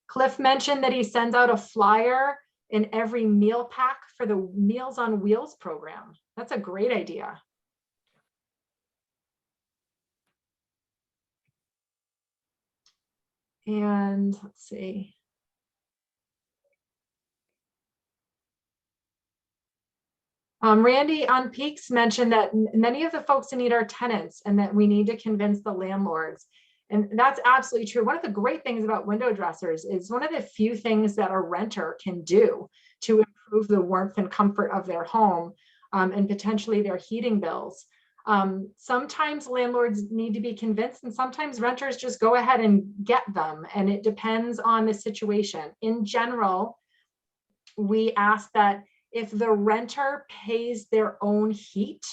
Cliff mentioned that he sends out a flyer in every meal pack for the Meals on Wheels program. That's a great idea. And let's see. Randy on Peaks mentioned that many of the folks in need are tenants and that we need to convince the landlords. And that's absolutely true. One of the great things about window dressers is one of the few things that a renter can do to improve the warmth and comfort of their home and potentially their heating bills. Sometimes landlords need to be convinced and sometimes renters just go ahead and get them. And it depends on the situation. In general, we ask that if the renter pays their own heat,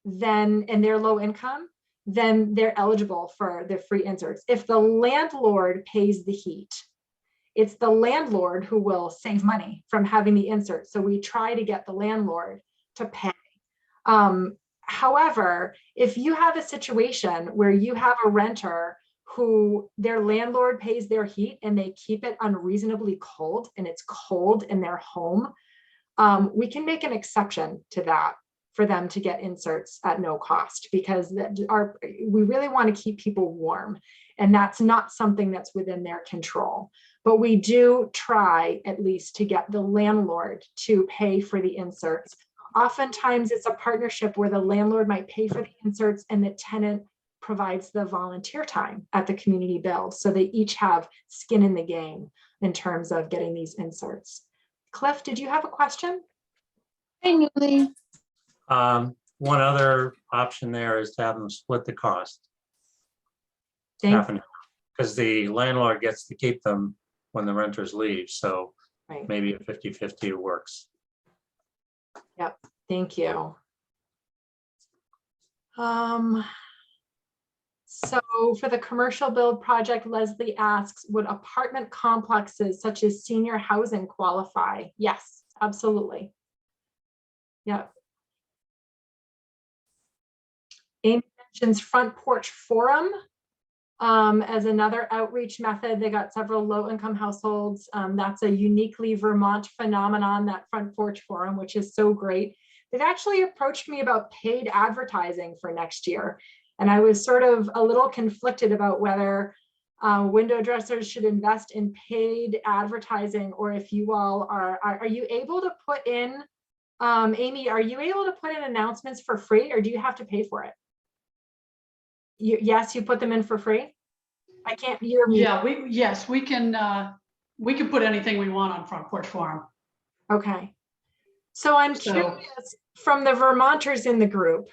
then and they're low income, then they're eligible for the free inserts. If the landlord pays the heat, it's the landlord who will save money from having the insert. So we try to get the landlord to pay. However, if you have a situation where you have a renter who their landlord pays their heat and they keep it unreasonably cold and it's cold in their home, we can make an exception to that for them to get inserts at no cost, because we really want to keep people warm, and that's not something that's within their control. But we do try at least to get the landlord to pay for the inserts. Oftentimes it's a partnership where the landlord might pay for the inserts and the tenant provides the volunteer time at the community build. So they each have skin in the game in terms of getting these inserts. Cliff, did you have a question? Hey, Newly. One other option there is to have them split the cost. Thank Because the landlord gets to keep them when the renters leave. So Right. maybe a 50-50 works. Yep, thank you. So for the commercial build project, Leslie asks, would apartment complexes such as senior housing qualify? Yes, absolutely. Yep. Amy mentions front porch forum as another outreach method. They got several low-income households. That's a uniquely Vermont phenomenon, that front porch forum, which is so great. They've actually approached me about paid advertising for next year. And I was sort of a little conflicted about whether window dressers should invest in paid advertising, or if you all are you able to put in, Amy, are you able to put in announcements for free, or do you have to pay for it? Yes, you put them in for free. I can't hear me. Yeah, we can put anything we want on Front Porch Forum. Okay. So I'm curious, from the Vermonters in the group,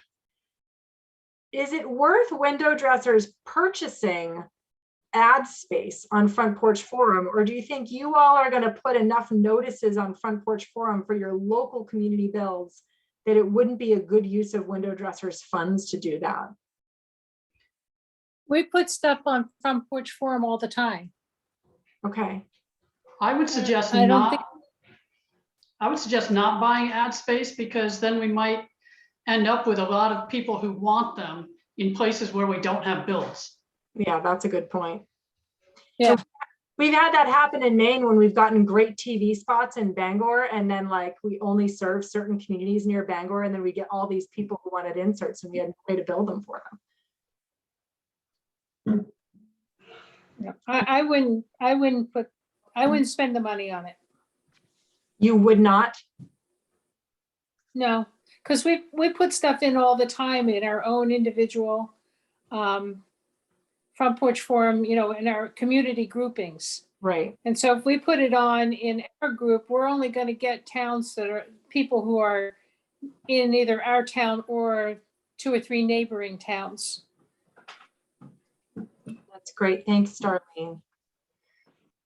is it worth window dressers purchasing ad space on Front Porch Forum, or do you think you all are going to put enough notices on Front Porch Forum for your local community builds that it wouldn't be a good use of window dressers funds to do that? We put stuff on Front Porch Forum all the time. Okay. I would suggest I don't think. I would suggest not buying ad space, because then we might end up with a lot of people who want them in places where we don't have builds. Yeah, that's a good point. Yeah. So we've had that happen in Maine when we've gotten great TV spots in Bangor, and then like we only serve certain communities near Bangor, and then we get all these people who wanted inserts and we had no way to build them for them. Yeah. I wouldn't spend the money on it. You would not? No, because we put stuff in all the time in our own individual Front Porch Forum, in our community groupings. Right. And so if we put it on in our group, we're only going to get towns that are people who are in either our town or 2 or 3 neighboring towns. That's great. Thanks, Darlene.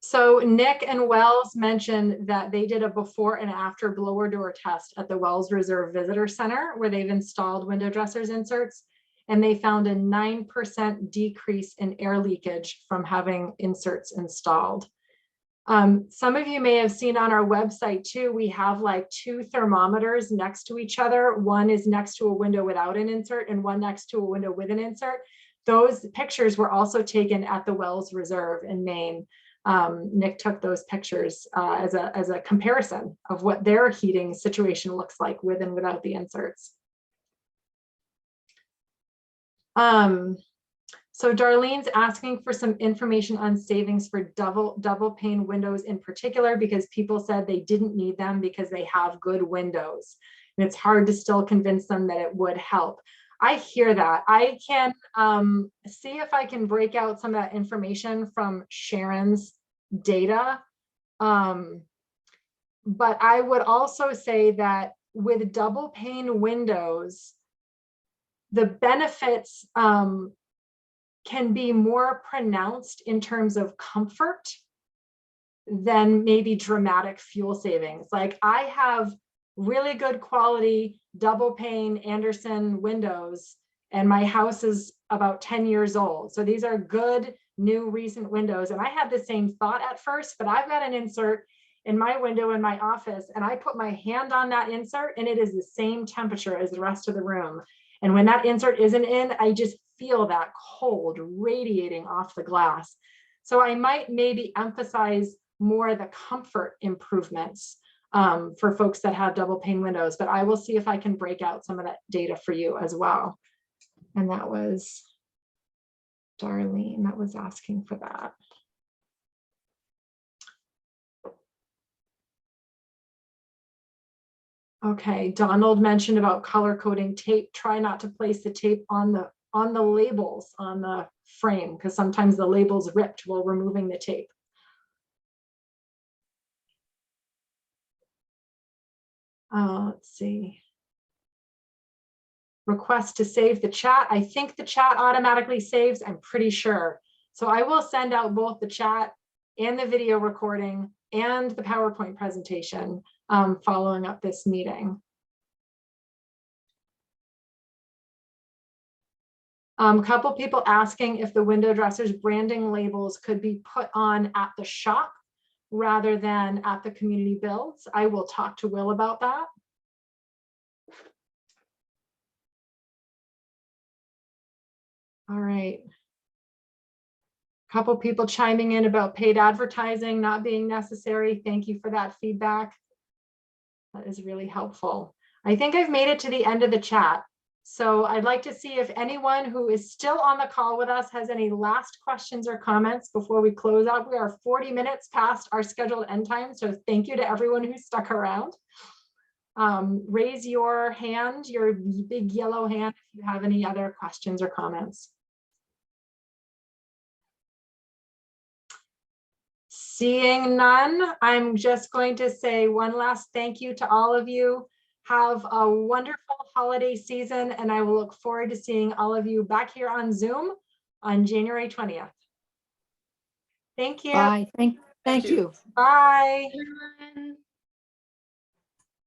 So Nick and Wells mentioned that they did a before and after blower door test at the Wells Reserve Visitor Center, where they've installed window dressers inserts, and they found a 9% decrease in air leakage from having inserts installed. Some of you may have seen on our website too, we have like 2 thermometers next to each other. One is next to a window without an insert and one next to a window with an insert. Those pictures were also taken at the Wells Reserve in Maine. Nick took those pictures as a comparison of what their heating situation looks like with and without the inserts. So Darlene's asking for some information on savings for double pane windows in particular, because people said they didn't need them because they have good windows. And it's hard to still convince them that it would help. I hear that. I can see if I can break out some of that information from Sharon's data. But I would also say that with double pane windows, the benefits can be more pronounced in terms of comfort than maybe dramatic fuel savings. Like I have really good quality double pane Anderson windows, and my house is about 10 years old. So these are good, new, recent windows. And I had the same thought at first, but I've got an insert in my window in my office, and I put my hand on that insert and it is the same temperature as the rest of the room. And when that insert isn't in, I just feel that cold radiating off the glass. So I might maybe emphasize more the comfort improvements for folks that have double pane windows, but I will see if I can break out some of that data for you as well. And that was Darlene that was asking for that. Okay, Donald mentioned about color coding tape. Try not to place the tape on the labels on the frame, because sometimes the label's ripped while removing the tape. Let's see. Request to save the chat. I think the chat automatically saves, I'm pretty sure. So I will send out both the chat and the video recording and the PowerPoint presentation following up this meeting. A couple people asking if the window dressers branding labels could be put on at the shop rather than at the community builds. I will talk to Will about that. All right. Couple people chiming in about paid advertising not being necessary. Thank you for that feedback. That is really helpful. I think I've made it to the end of the chat. So I'd like to see if anyone who is still on the call with us has any last questions or comments before we close out. We are 40 minutes past our scheduled end time. So thank you to everyone who stuck around. Raise your hand, your big yellow hand, if you have any other questions or comments. Seeing none, I'm just going to say one last thank you to all of you. Have a wonderful holiday season, and I will look forward to seeing all of you back here on Zoom on January 20th. Thank you. Bye. Thank you. Bye. Everyone.